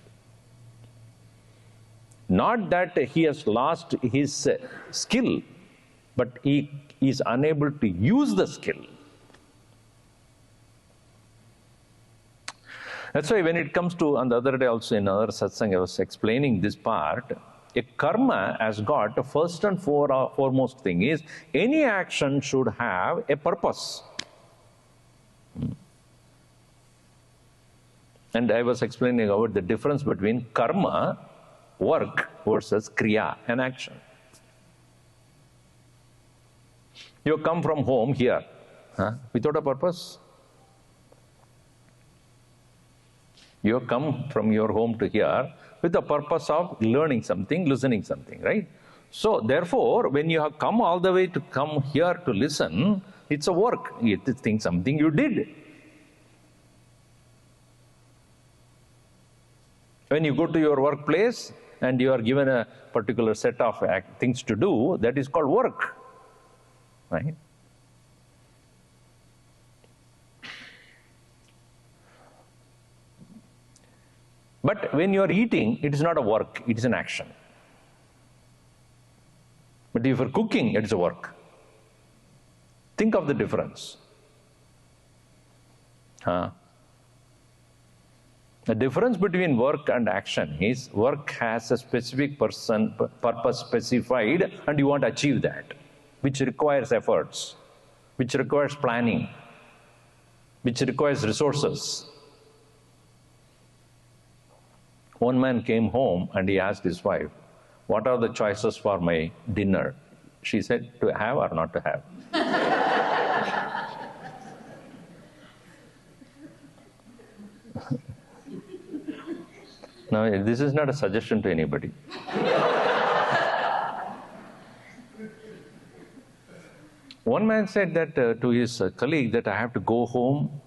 Not that he has lost his skill, but he is unable to use the skill. That's why when it comes to, on the other day also in another satsang, I was explaining this part. A karma has got, first and foremost thing is, any action should have a purpose. And I was explaining about the difference between karma, work, versus kriya, an action. You come from home here, without a purpose. You have come from your home to here with the purpose of learning something, listening something, right? So therefore, when you have come all the way to come here to listen, it's a work. It's something you did. When you go to your workplace and you are given a particular set of things to do, that is called work, right? But when you are eating, it is not a work, it is an action. But if you are cooking, it is a work. Think of the difference. The difference between work and action is work has a specific purpose specified, and you want to achieve that, which requires efforts, which requires planning, which requires resources. One man came home and he asked his wife, "What are the choices for my dinner?" She said, "To have or not to have?" Now, this is not a suggestion to anybody. One man said that to his colleague that I have to go home.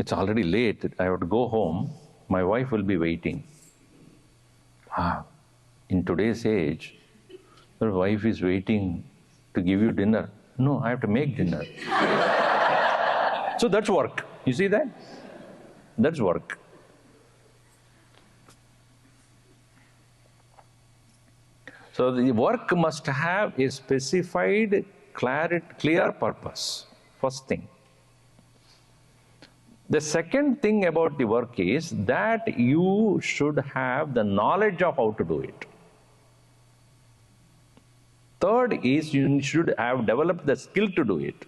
It's already late. I have to go home. My wife will be waiting. In today's age, your wife is waiting to give you dinner. No, I have to make dinner. So that's work. You see that? That's work. So the work must have a specified, clear purpose. First thing. The second thing about the work is that you should have the knowledge of how to do it. Third is you should have developed the skill to do it.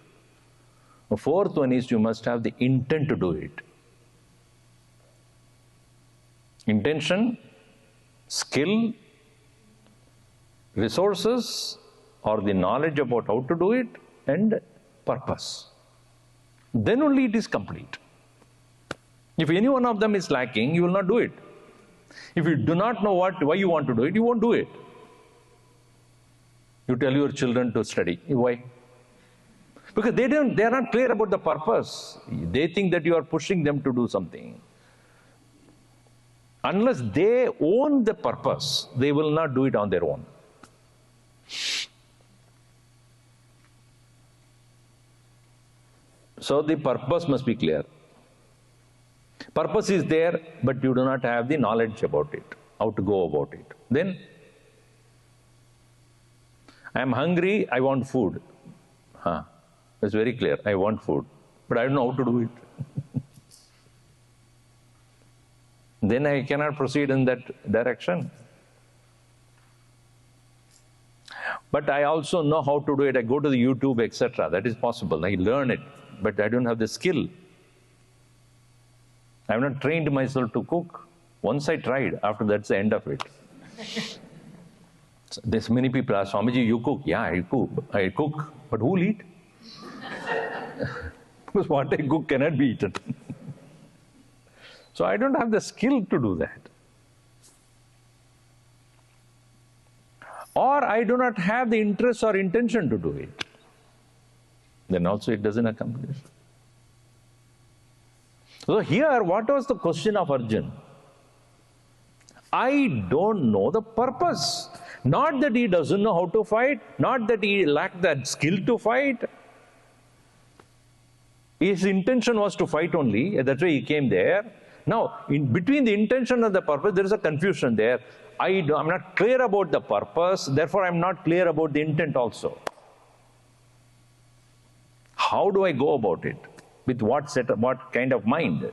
The fourth one is you must have the intent to do it. Intention, skill, resources, or the knowledge about how to do it, and purpose. Then only it is complete. If any one of them is lacking, you will not do it. If you do not know why you want to do it, you won't do it. You tell your children to study. Why? Because they are not clear about the purpose. They think that you are pushing them to do something. Unless they own the purpose, they will not do it on their own. So the purpose must be clear. Purpose is there, but you do not have the knowledge about it, how to go about it. Then, I am hungry, I want food. It's very clear, I want food, but I don't know how to do it. Then I cannot proceed in that direction. But I also know how to do it. I go to the YouTube, etc. That is possible. I learn it, but I don't have the skill. I have not trained myself to cook. Once I tried, after that's the end of it. So there's many people ask, Swamiji, you cook? Yeah, I cook. But who will eat? Because what I cook cannot be eaten. So I don't have the skill to do that. Or I do not have the interest or intention to do it. Then also it doesn't accomplish. So here, what was the question of Arjuna? I don't know the purpose. Not that he doesn't know how to fight, not that he lacked that skill to fight. His intention was to fight only, that's why he came there. Now, in between the intention and the purpose, there is a confusion there. I'm not clear about the purpose, therefore I'm not clear about the intent also. How do I go about it? With what kind of mind?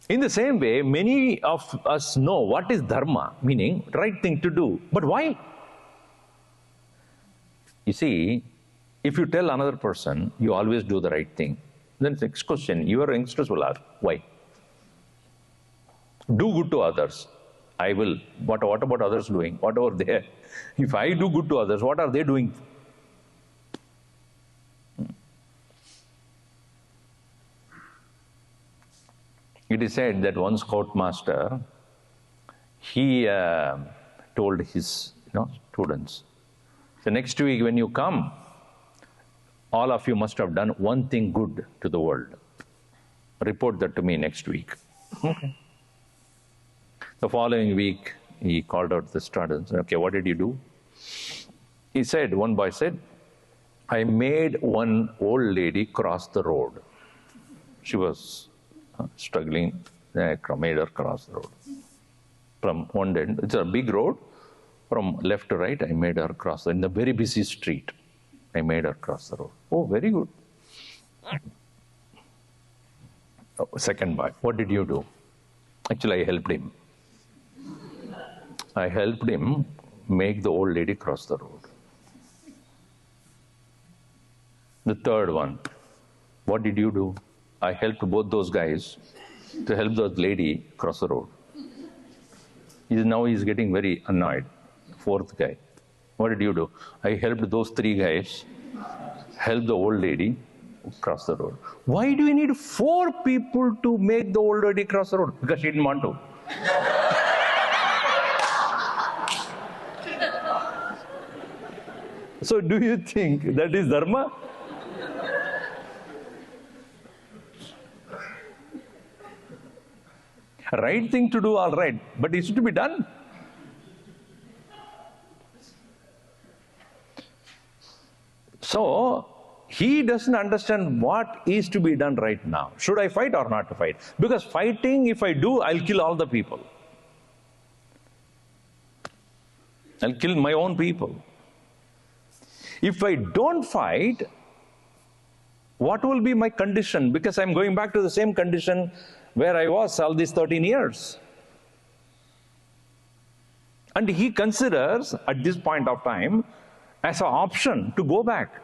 In the same way, many of us know what is dharma, meaning right thing to do. But why? You see, if you tell another person, you always do the right thing, then the next question, your youngsters will ask, why? Do good to others. I will. What about others doing? What are they? If I do good to others, what are they doing? It is said that one scoutmaster, he told his students, so next week when you come, all of you must have done one thing good to the world. Report that to me next week. Okay. The following week, he called out the students. Okay, what did you do? He said, one boy said, I made one old lady cross the road. She was struggling, I made her cross the road. From one end, it's a big road, from left to right, I made her cross. In the very busy street, I made her cross the road. Oh, very good. Oh, second boy, what did you do? Actually, I helped him. I helped him make the old lady cross the road. The third one, what did you do? I helped both those guys to help the lady cross the road. Now he's getting very annoyed. Fourth guy, what did you do? I helped those three guys help the old lady cross the road. Why do you need 4 people to make the old lady cross the road? Because she didn't want to. So do you think that is dharma? Right thing to do, all right, but it's to be done. So he doesn't understand what is to be done right now. Should I fight or not to fight? Because fighting, if I do, I'll kill all the people. I'll kill my own people. If I don't fight, what will be my condition? Because I'm going back to the same condition where I was all these 13 years. And he considers, at this point of time, as an option to go back,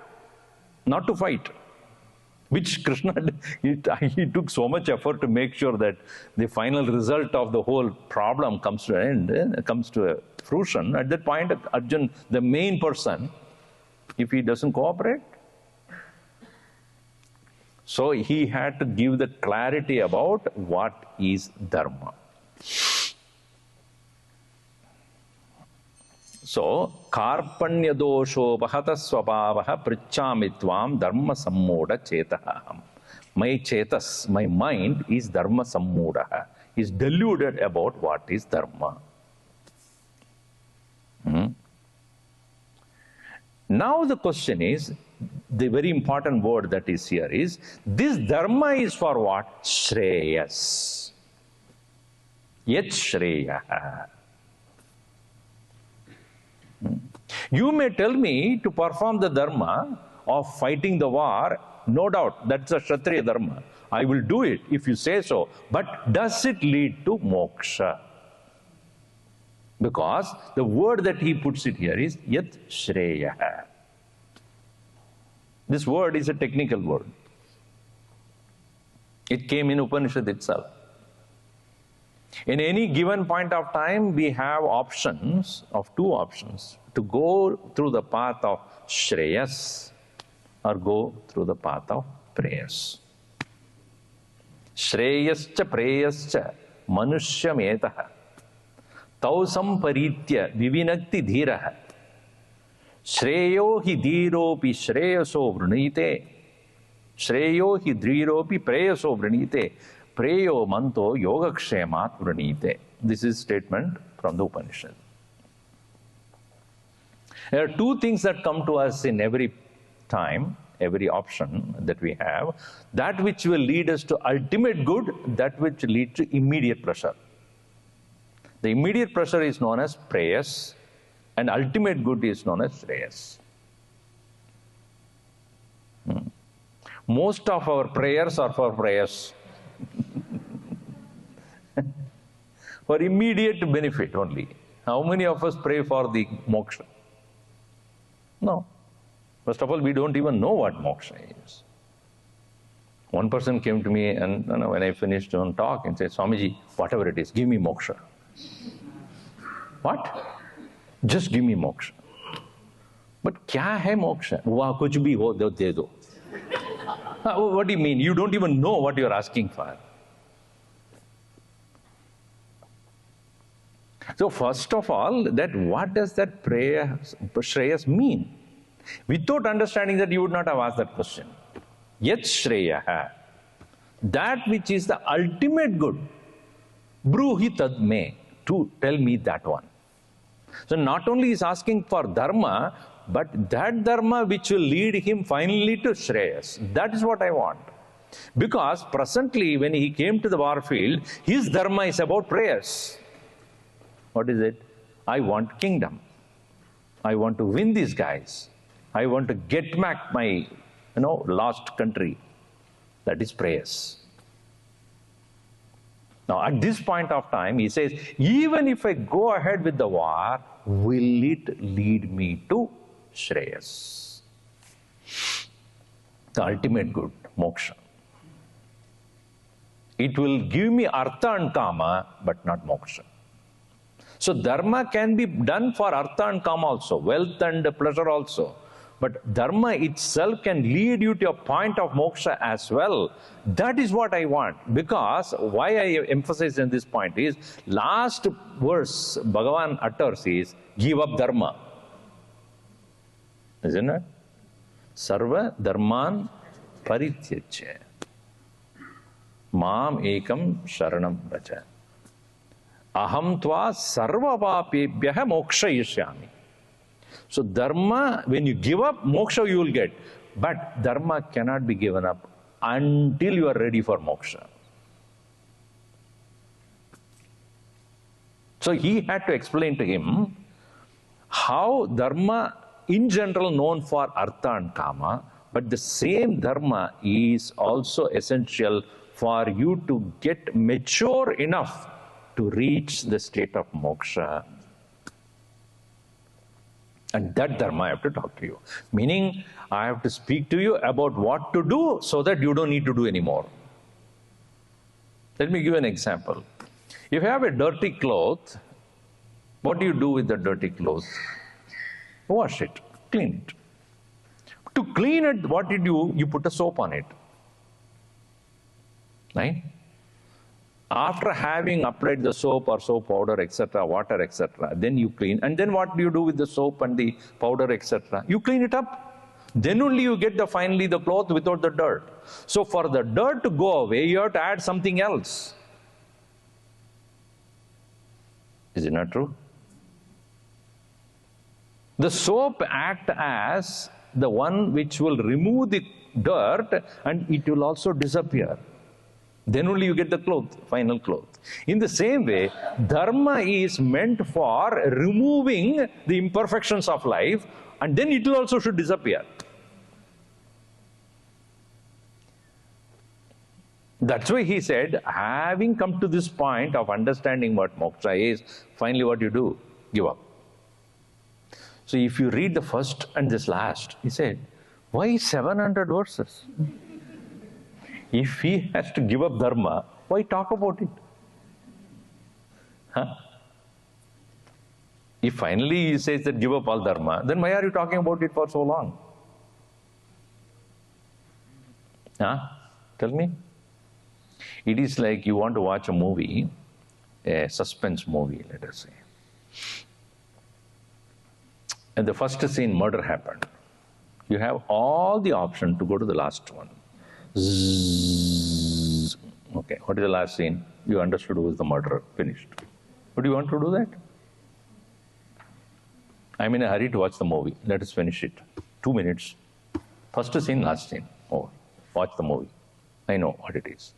not to fight. Which Krishna, he took so much effort to make sure that the final result of the whole problem comes to an end, comes to a fruition. At that point, Arjuna, the main person, if he doesn't cooperate, so he had to give the clarity about what is dharma. So, karpanya dosho bahata swabhavaha prichamitvam dharma sammoda chetaham. My chetas, my mind is dharma sammodaha, is deluded about what is dharma. Now the question is, the very important word that is here is, this dharma is for what? Shreyas. Yet Shreya. You may tell me to perform the dharma of fighting the war, no doubt, that's a Kshatriya dharma. I will do it if you say so, but does it lead to moksha? Because the word that he puts it here is Yat Shreya. This word is a technical word. It came in Upanishad itself. In any given point of time, we have options of two options: to go through the path of Shreyas or go through the path of Preyas. Shreyascha Preyascha Manushyam Etaha Tausam Paritya Vivinakti Dhiraha Shreyo hi dhiropi Shreyaso Vrunite Shreyo hi dhiropi Preyaso Vrunite Preyo manto yogakshemat vrunite. This is statement from the Upanishad. There are two things that come to us in every time, every option that we have: that which will lead us to ultimate good, that which leads to immediate pleasure. The immediate pleasure is known as prayas, and ultimate good is known as shreyas. Most of our prayers are for prayers. For immediate benefit only. How many of us pray for the moksha? No. First of all, we don't even know what moksha is. One person came to me and when I finished one talk and said, Swamiji, whatever it is, give me moksha. What? Just give me moksha. But kya hai moksha? Waah kuch bhi ho de do. What do you mean? You don't even know what you're asking for. So first of all, that what does that prayer, Shreyas, mean? Without understanding that, you would not have asked that question. Yet Shreyaha, that which is the ultimate good, bruhi tad me, to tell me that one. So not only is asking for dharma, but that dharma which will lead him finally to Shreyas. That is what I want. Because presently, when he came to the war field, his dharma is about prayers. What is it? I want kingdom. I want to win these guys. I want to get back my, lost country. That is prayers. Now, at this point of time, he says, even if I go ahead with the war, will it lead me to Shreyas? The ultimate good, moksha. It will give me artha and kama, but not moksha. So dharma can be done for artha and kama also, wealth and pleasure also. But dharma itself can lead you to a point of moksha as well. That is what I want. Because why I emphasize on this point is, last verse Bhagavan utters is, give up dharma. Isn't it? Sarva dharman parityajya. Mam ekam sharanam vraja. Aham tva sarva papebhyaha mokshayishyami. So dharma, when you give up, moksha you will get. But dharma cannot be given up until you are ready for moksha. So he had to explain to him how dharma in general known for artha and kama, but the same dharma is also essential for you to get mature enough to reach the state of moksha. And that dharma I have to talk to you. Meaning, I have to speak to you about what to do so that you don't need to do anymore. Let me give you an example. If you have a dirty cloth, what do you do with the dirty cloth? Wash it, clean it. To clean it, what did you put a soap on it. Right? After having applied the soap or soap powder, etc., water, etc., then you clean. And then what do you do with the soap and the powder, etc.? You clean it up. Then only you get finally the cloth without the dirt. So for the dirt to go away, you have to add something else. Is it not true? The soap acts as the one which will remove the dirt and it will also disappear. Then only you get the cloth, final cloth. In the same way, dharma is meant for removing the imperfections of life, and then it also should disappear. That's why he said, having come to this point of understanding what moksha is, finally what you do? Give up. So if you read the first and this last, he said, why 700 verses? If he has to give up dharma, why talk about it? Huh? If finally he says that give up all dharma, then why are you talking about it for so long? Huh? Tell me. It is like you want to watch a movie, a suspense movie, let us say. And the first scene, murder happened. You have all the option to go to the last one. Zzz. Okay, what is the last scene? You understood who was the murderer, finished. Would you want to do that? I'm in a hurry to watch the movie. Let us finish it. 2 minutes. First scene, last scene. Oh, watch the movie. I know what it is.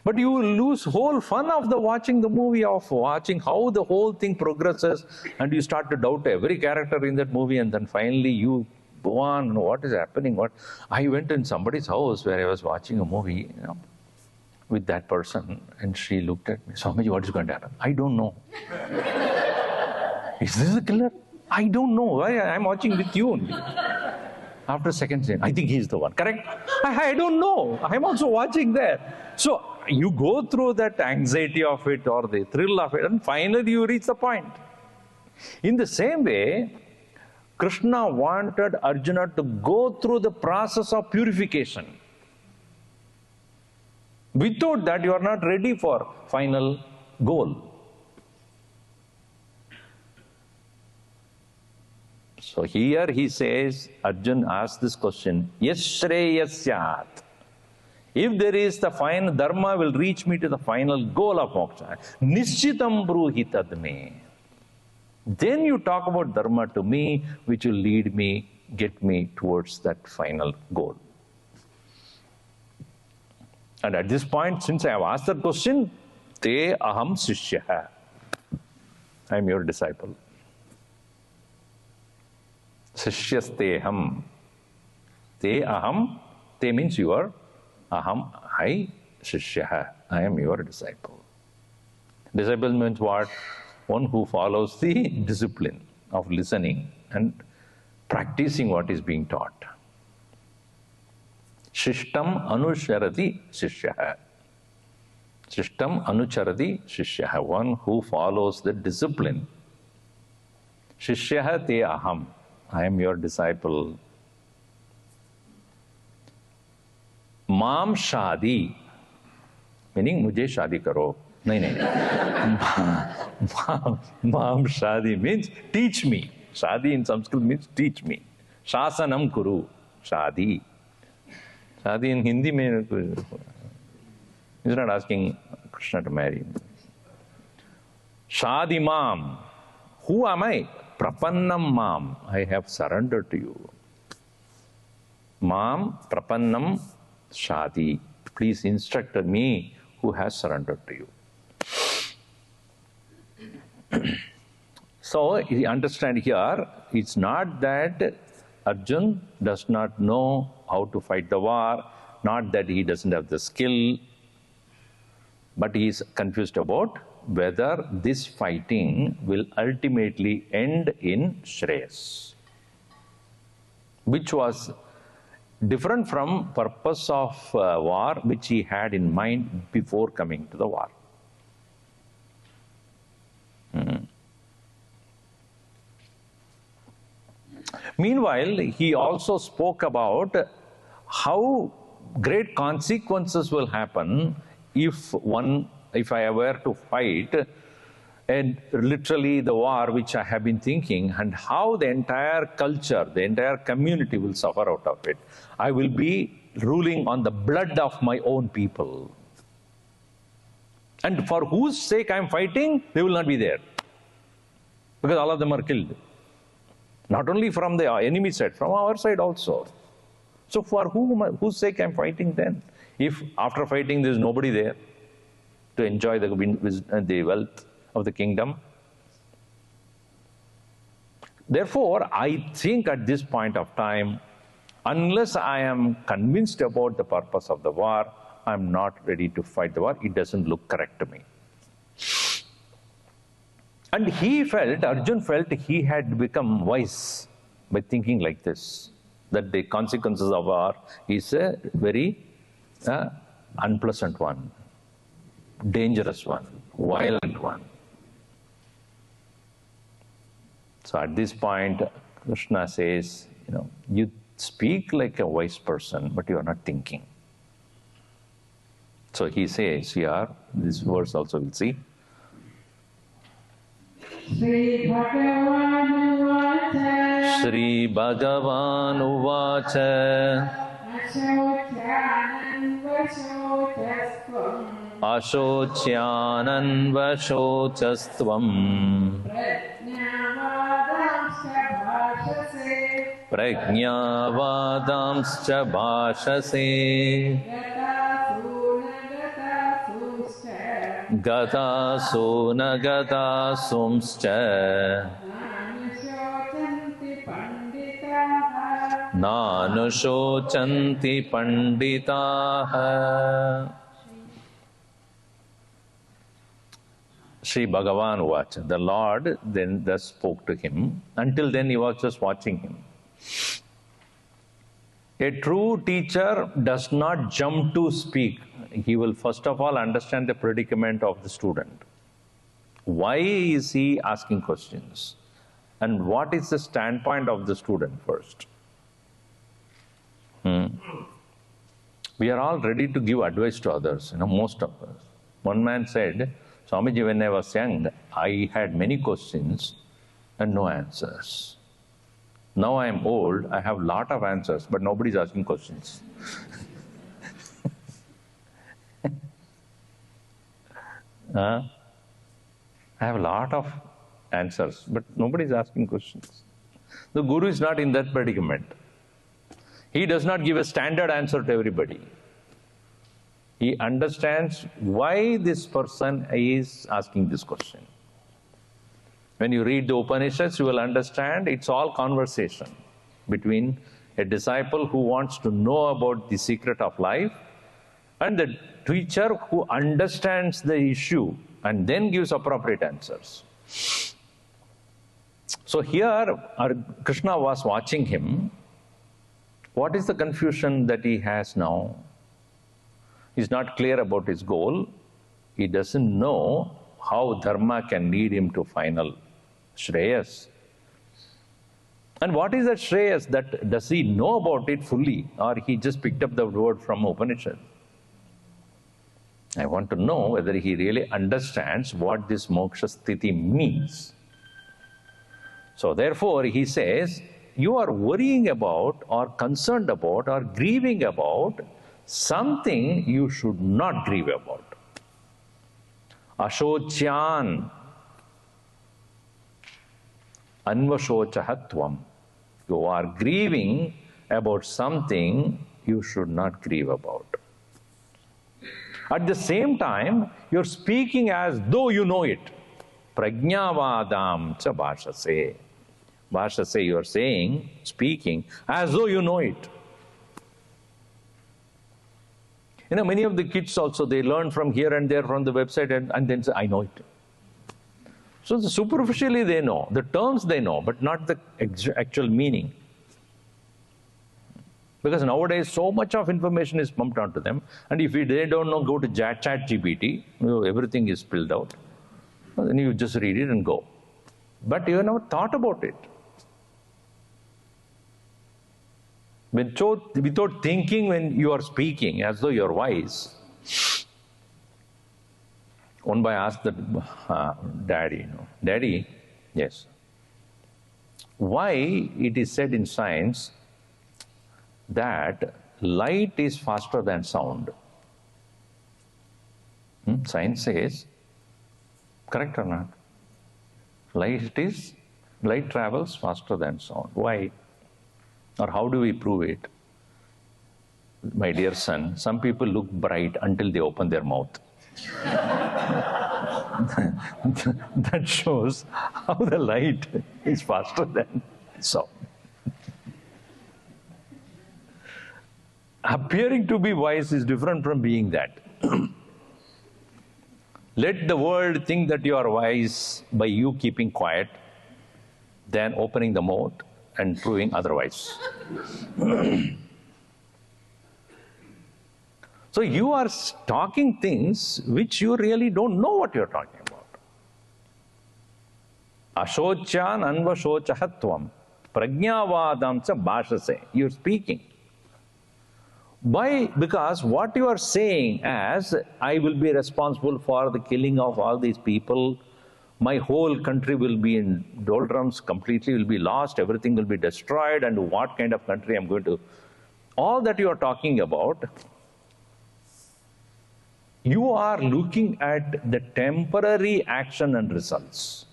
But you will lose whole fun of the watching the movie, of watching how the whole thing progresses, and you start to doubt every character in that movie, and then finally you go on, what is happening? What? I went in somebody's house where I was watching a movie, with that person, and she looked at me, Swamiji, what is going to happen? I don't know. Is this the killer? I don't know. Why I'm watching with you only. After second scene, I think he's the one. Correct? I don't know. I'm also watching that. So you go through that anxiety of it or the thrill of it, and finally you reach the point. In the same way, Krishna wanted Arjuna to go through the process of purification. Without that, you are not ready for final goal. So here he says, Arjuna asked this question, Yes Shreyasyat. If there is the final dharma will reach me to the final goal of moksha, Nishchitam bruhi tadme. Then you talk about dharma to me, which will lead me, get me towards that final goal. And at this point, since I have asked that question, te aham sishya. I am your disciple. Sishyasteham. Te aham. Te means you are. Aham. I. Shishya. I am your disciple. Disciple means what? One who follows the discipline of listening and practicing what is being taught. Shishtam anusharati shishya. Shishtam anucharati shishya. One who follows the discipline. Shishya te aham. I am your disciple. Mam shadi. Meaning, mujhe shadi karo. No. Mam shadi means teach me. Shadi in Sanskrit means teach me. Shasanam kuru. Shadi. Shadi in Hindi means he's not asking Krishna to marry. Shadi mam. Who am I? Prapannam mam. I have surrendered to you. Mam prapannam shadi. Please instruct me who has surrendered to you. So, you understand here, it's not that Arjun does not know how to fight the war, not that he doesn't have the skill, but he is confused about whether this fighting will ultimately end in Shreyas, which was different from purpose of war which he had in mind before coming to the war. Meanwhile, he also spoke about how great consequences will happen if I were to fight and literally the war which I have been thinking, and how the entire culture, the entire community will suffer out of it. I will be ruling on the blood of my own people. And for whose sake I am fighting, they will not be there. Because all of them are killed. Not only from the enemy side, from our side also. So for whose sake I am fighting then? If after fighting there is nobody there to enjoy the wealth of the kingdom. Therefore, I think at this point of time, unless I am convinced about the purpose of the war, I am not ready to fight the war. It doesn't look correct to me. And Arjun felt he had become wise by thinking like this, that the consequences of war is a very unpleasant one, dangerous one, violent one. So at this point, Krishna says, you speak like a wise person, but you are not thinking. So he says here, this verse also we'll see. Sri Bhagavan Uvacha Ashocyanan Vashocastvam Prajnavadamscha bhashase Gata suna gata sumscha Nanushocanti panditaha. Sri Bhagavan Uvacha. The Lord then thus spoke to him. Until then he was just watching him. A true teacher does not jump to speak. He will first of all understand the predicament of the student. Why is he asking questions? And what is the standpoint of the student first? We are all ready to give advice to others, most of us. One man said, Swamiji, when I was young, I had many questions and no answers. Now I am old, I have a lot of answers, but nobody is asking questions. I have a lot of answers, but nobody is asking questions. The Guru is not in that predicament. He does not give a standard answer to everybody. He understands why this person is asking this question. When you read the Upanishads, you will understand it's all conversation between a disciple who wants to know about the secret of life and the teacher who understands the issue and then gives appropriate answers. So here, Krishna was watching him. What is the confusion that he has now? He's not clear about his goal. He doesn't know how dharma can lead him to final shreyas. And what is that shreyas? That does he know about it fully, or he just picked up the word from Upanishad? I want to know whether he really understands what this moksha sthiti means. So therefore he says, you are worrying about or concerned about or grieving about something you should not grieve about. Ashocyan anvashochahatvam. You are grieving about something you should not grieve about. At the same time, you're speaking as though you know it. Prajnavadam cha bhashase. Bhashase, you are saying, speaking, as though you know it. Many of the kids also, they learn from here and there from the website and then say, I know it. So superficially they know, the terms they know, but not the actual meaning. Because nowadays so much of information is pumped onto them, and if they don't know, go to ChatGPT, everything is spilled out. Then you just read it and go. But you have never thought about it. Without thinking when you are speaking, as though you are wise. One boy asked the daddy, Daddy, yes, why it is said in science that light is faster than sound? Science says, correct or not? Light travels faster than sound. Why? Or how do we prove it? My dear son, some people look bright until they open their mouth. That shows how the light is faster than sound. Appearing to be wise is different from being that. Let the world think that you are wise by you keeping quiet, than opening the mouth and proving otherwise. So you are talking things which you really don't know what you're talking about. Ashochan anvashochahatvam prajnavadam cha bhashase. You're speaking. Why? Because what you are saying as, I will be responsible for the killing of all these people, my whole country will be in doldrums, completely will be lost, everything will be destroyed, and what kind of country I'm going to... All that you are talking about, you are looking at the temporary action and results.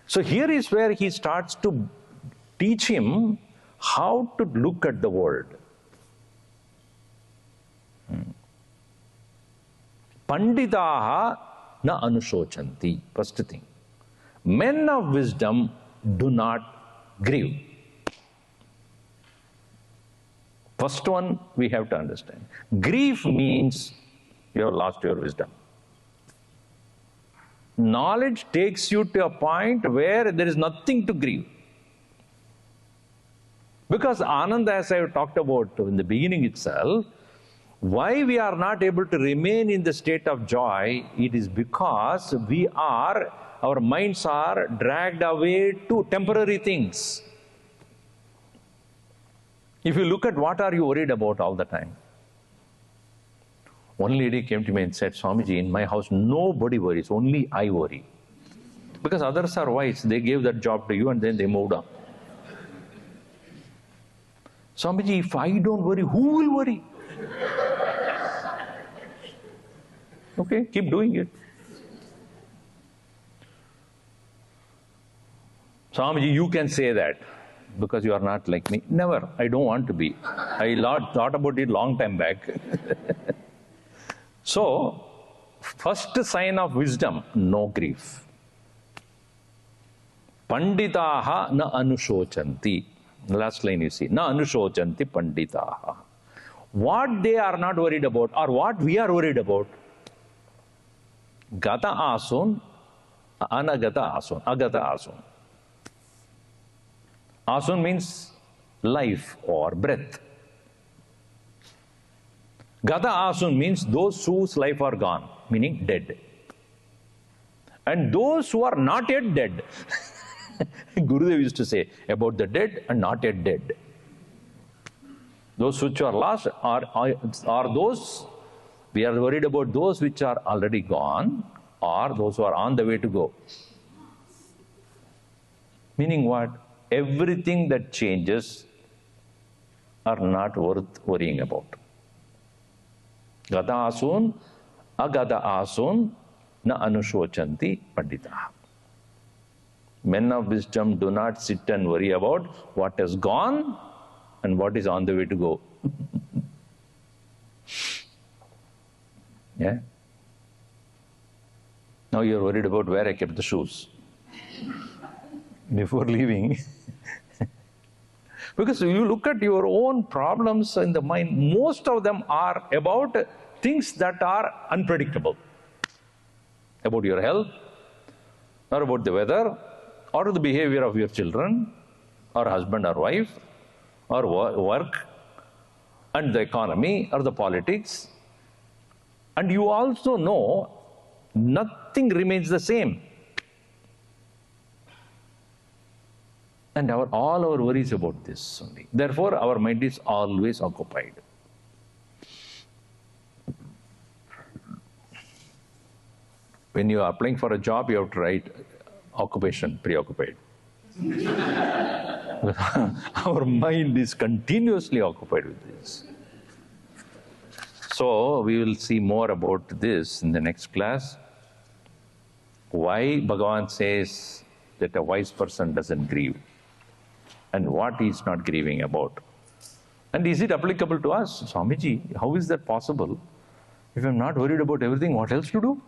So here is where he starts to teach him how to look at the world. Panditaha na anusochanti. First thing. Men of wisdom do not grieve. First one we have to understand. Grief means you have lost your wisdom. Knowledge takes you to a point where there is nothing to grieve. Because Ananda, as I have talked about in the beginning itself, why we are not able to remain in the state of joy, it is because our minds are dragged away to temporary things. If you look at what are you worried about all the time? One lady came to me and said, Swamiji, in my house nobody worries, only I worry. Because others are wise, they gave that job to you and then they moved on. Swamiji, if I don't worry, who will worry? Okay, keep doing it. Swamiji, you can say that because you are not like me. Never, I don't want to be. I thought about it long time back. So, first sign of wisdom, no grief. Panditaha na anusochanti. Last line you see, na anusochanti panditaha. What they are not worried about, or what we are worried about, gata asun, anagata asun, agata asun. Asun means life or breath. Gata asun means those whose life are gone, meaning dead. And those who are not yet dead. Gurudev used to say about the dead and not yet dead. Those which are lost are those, we are worried about those which are already gone or those who are on the way to go. Meaning what? Everything that changes are not worth worrying about. Gata asun, agata asun, na anusochanti panditaha. Men of wisdom do not sit and worry about what has gone and what is on the way to go. Yeah? Now you're worried about where I kept the shoes before leaving. Because you look at your own problems in the mind, most of them are about things that are unpredictable. About your health, or about the weather, or the behavior of your children, or husband or wife, or work, and the economy, or the politics. And you also know nothing remains the same. And all our worries about this only. Therefore, our mind is always occupied. When you are applying for a job, you have to write occupation, preoccupied. Our mind is continuously occupied with this. So, we will see more about this in the next class. Why Bhagavan says that a wise person doesn't grieve, and what he is not grieving about. And is it applicable to us? Swamiji, how is that possible? If I'm not worried about everything, what else to do?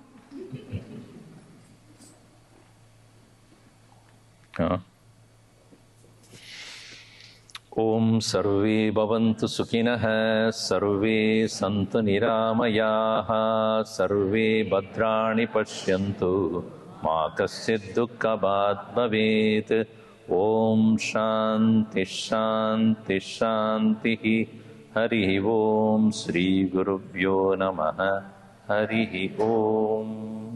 Om sarve bhavantu sukhinah, sarve santu niramayaha, sarve bhadrani pashyantu, ma kasyid dukkha bhavet. Om Shanti Shanti Shanti. Hari Om Sri Gurubhyo Namaha. Hari Om.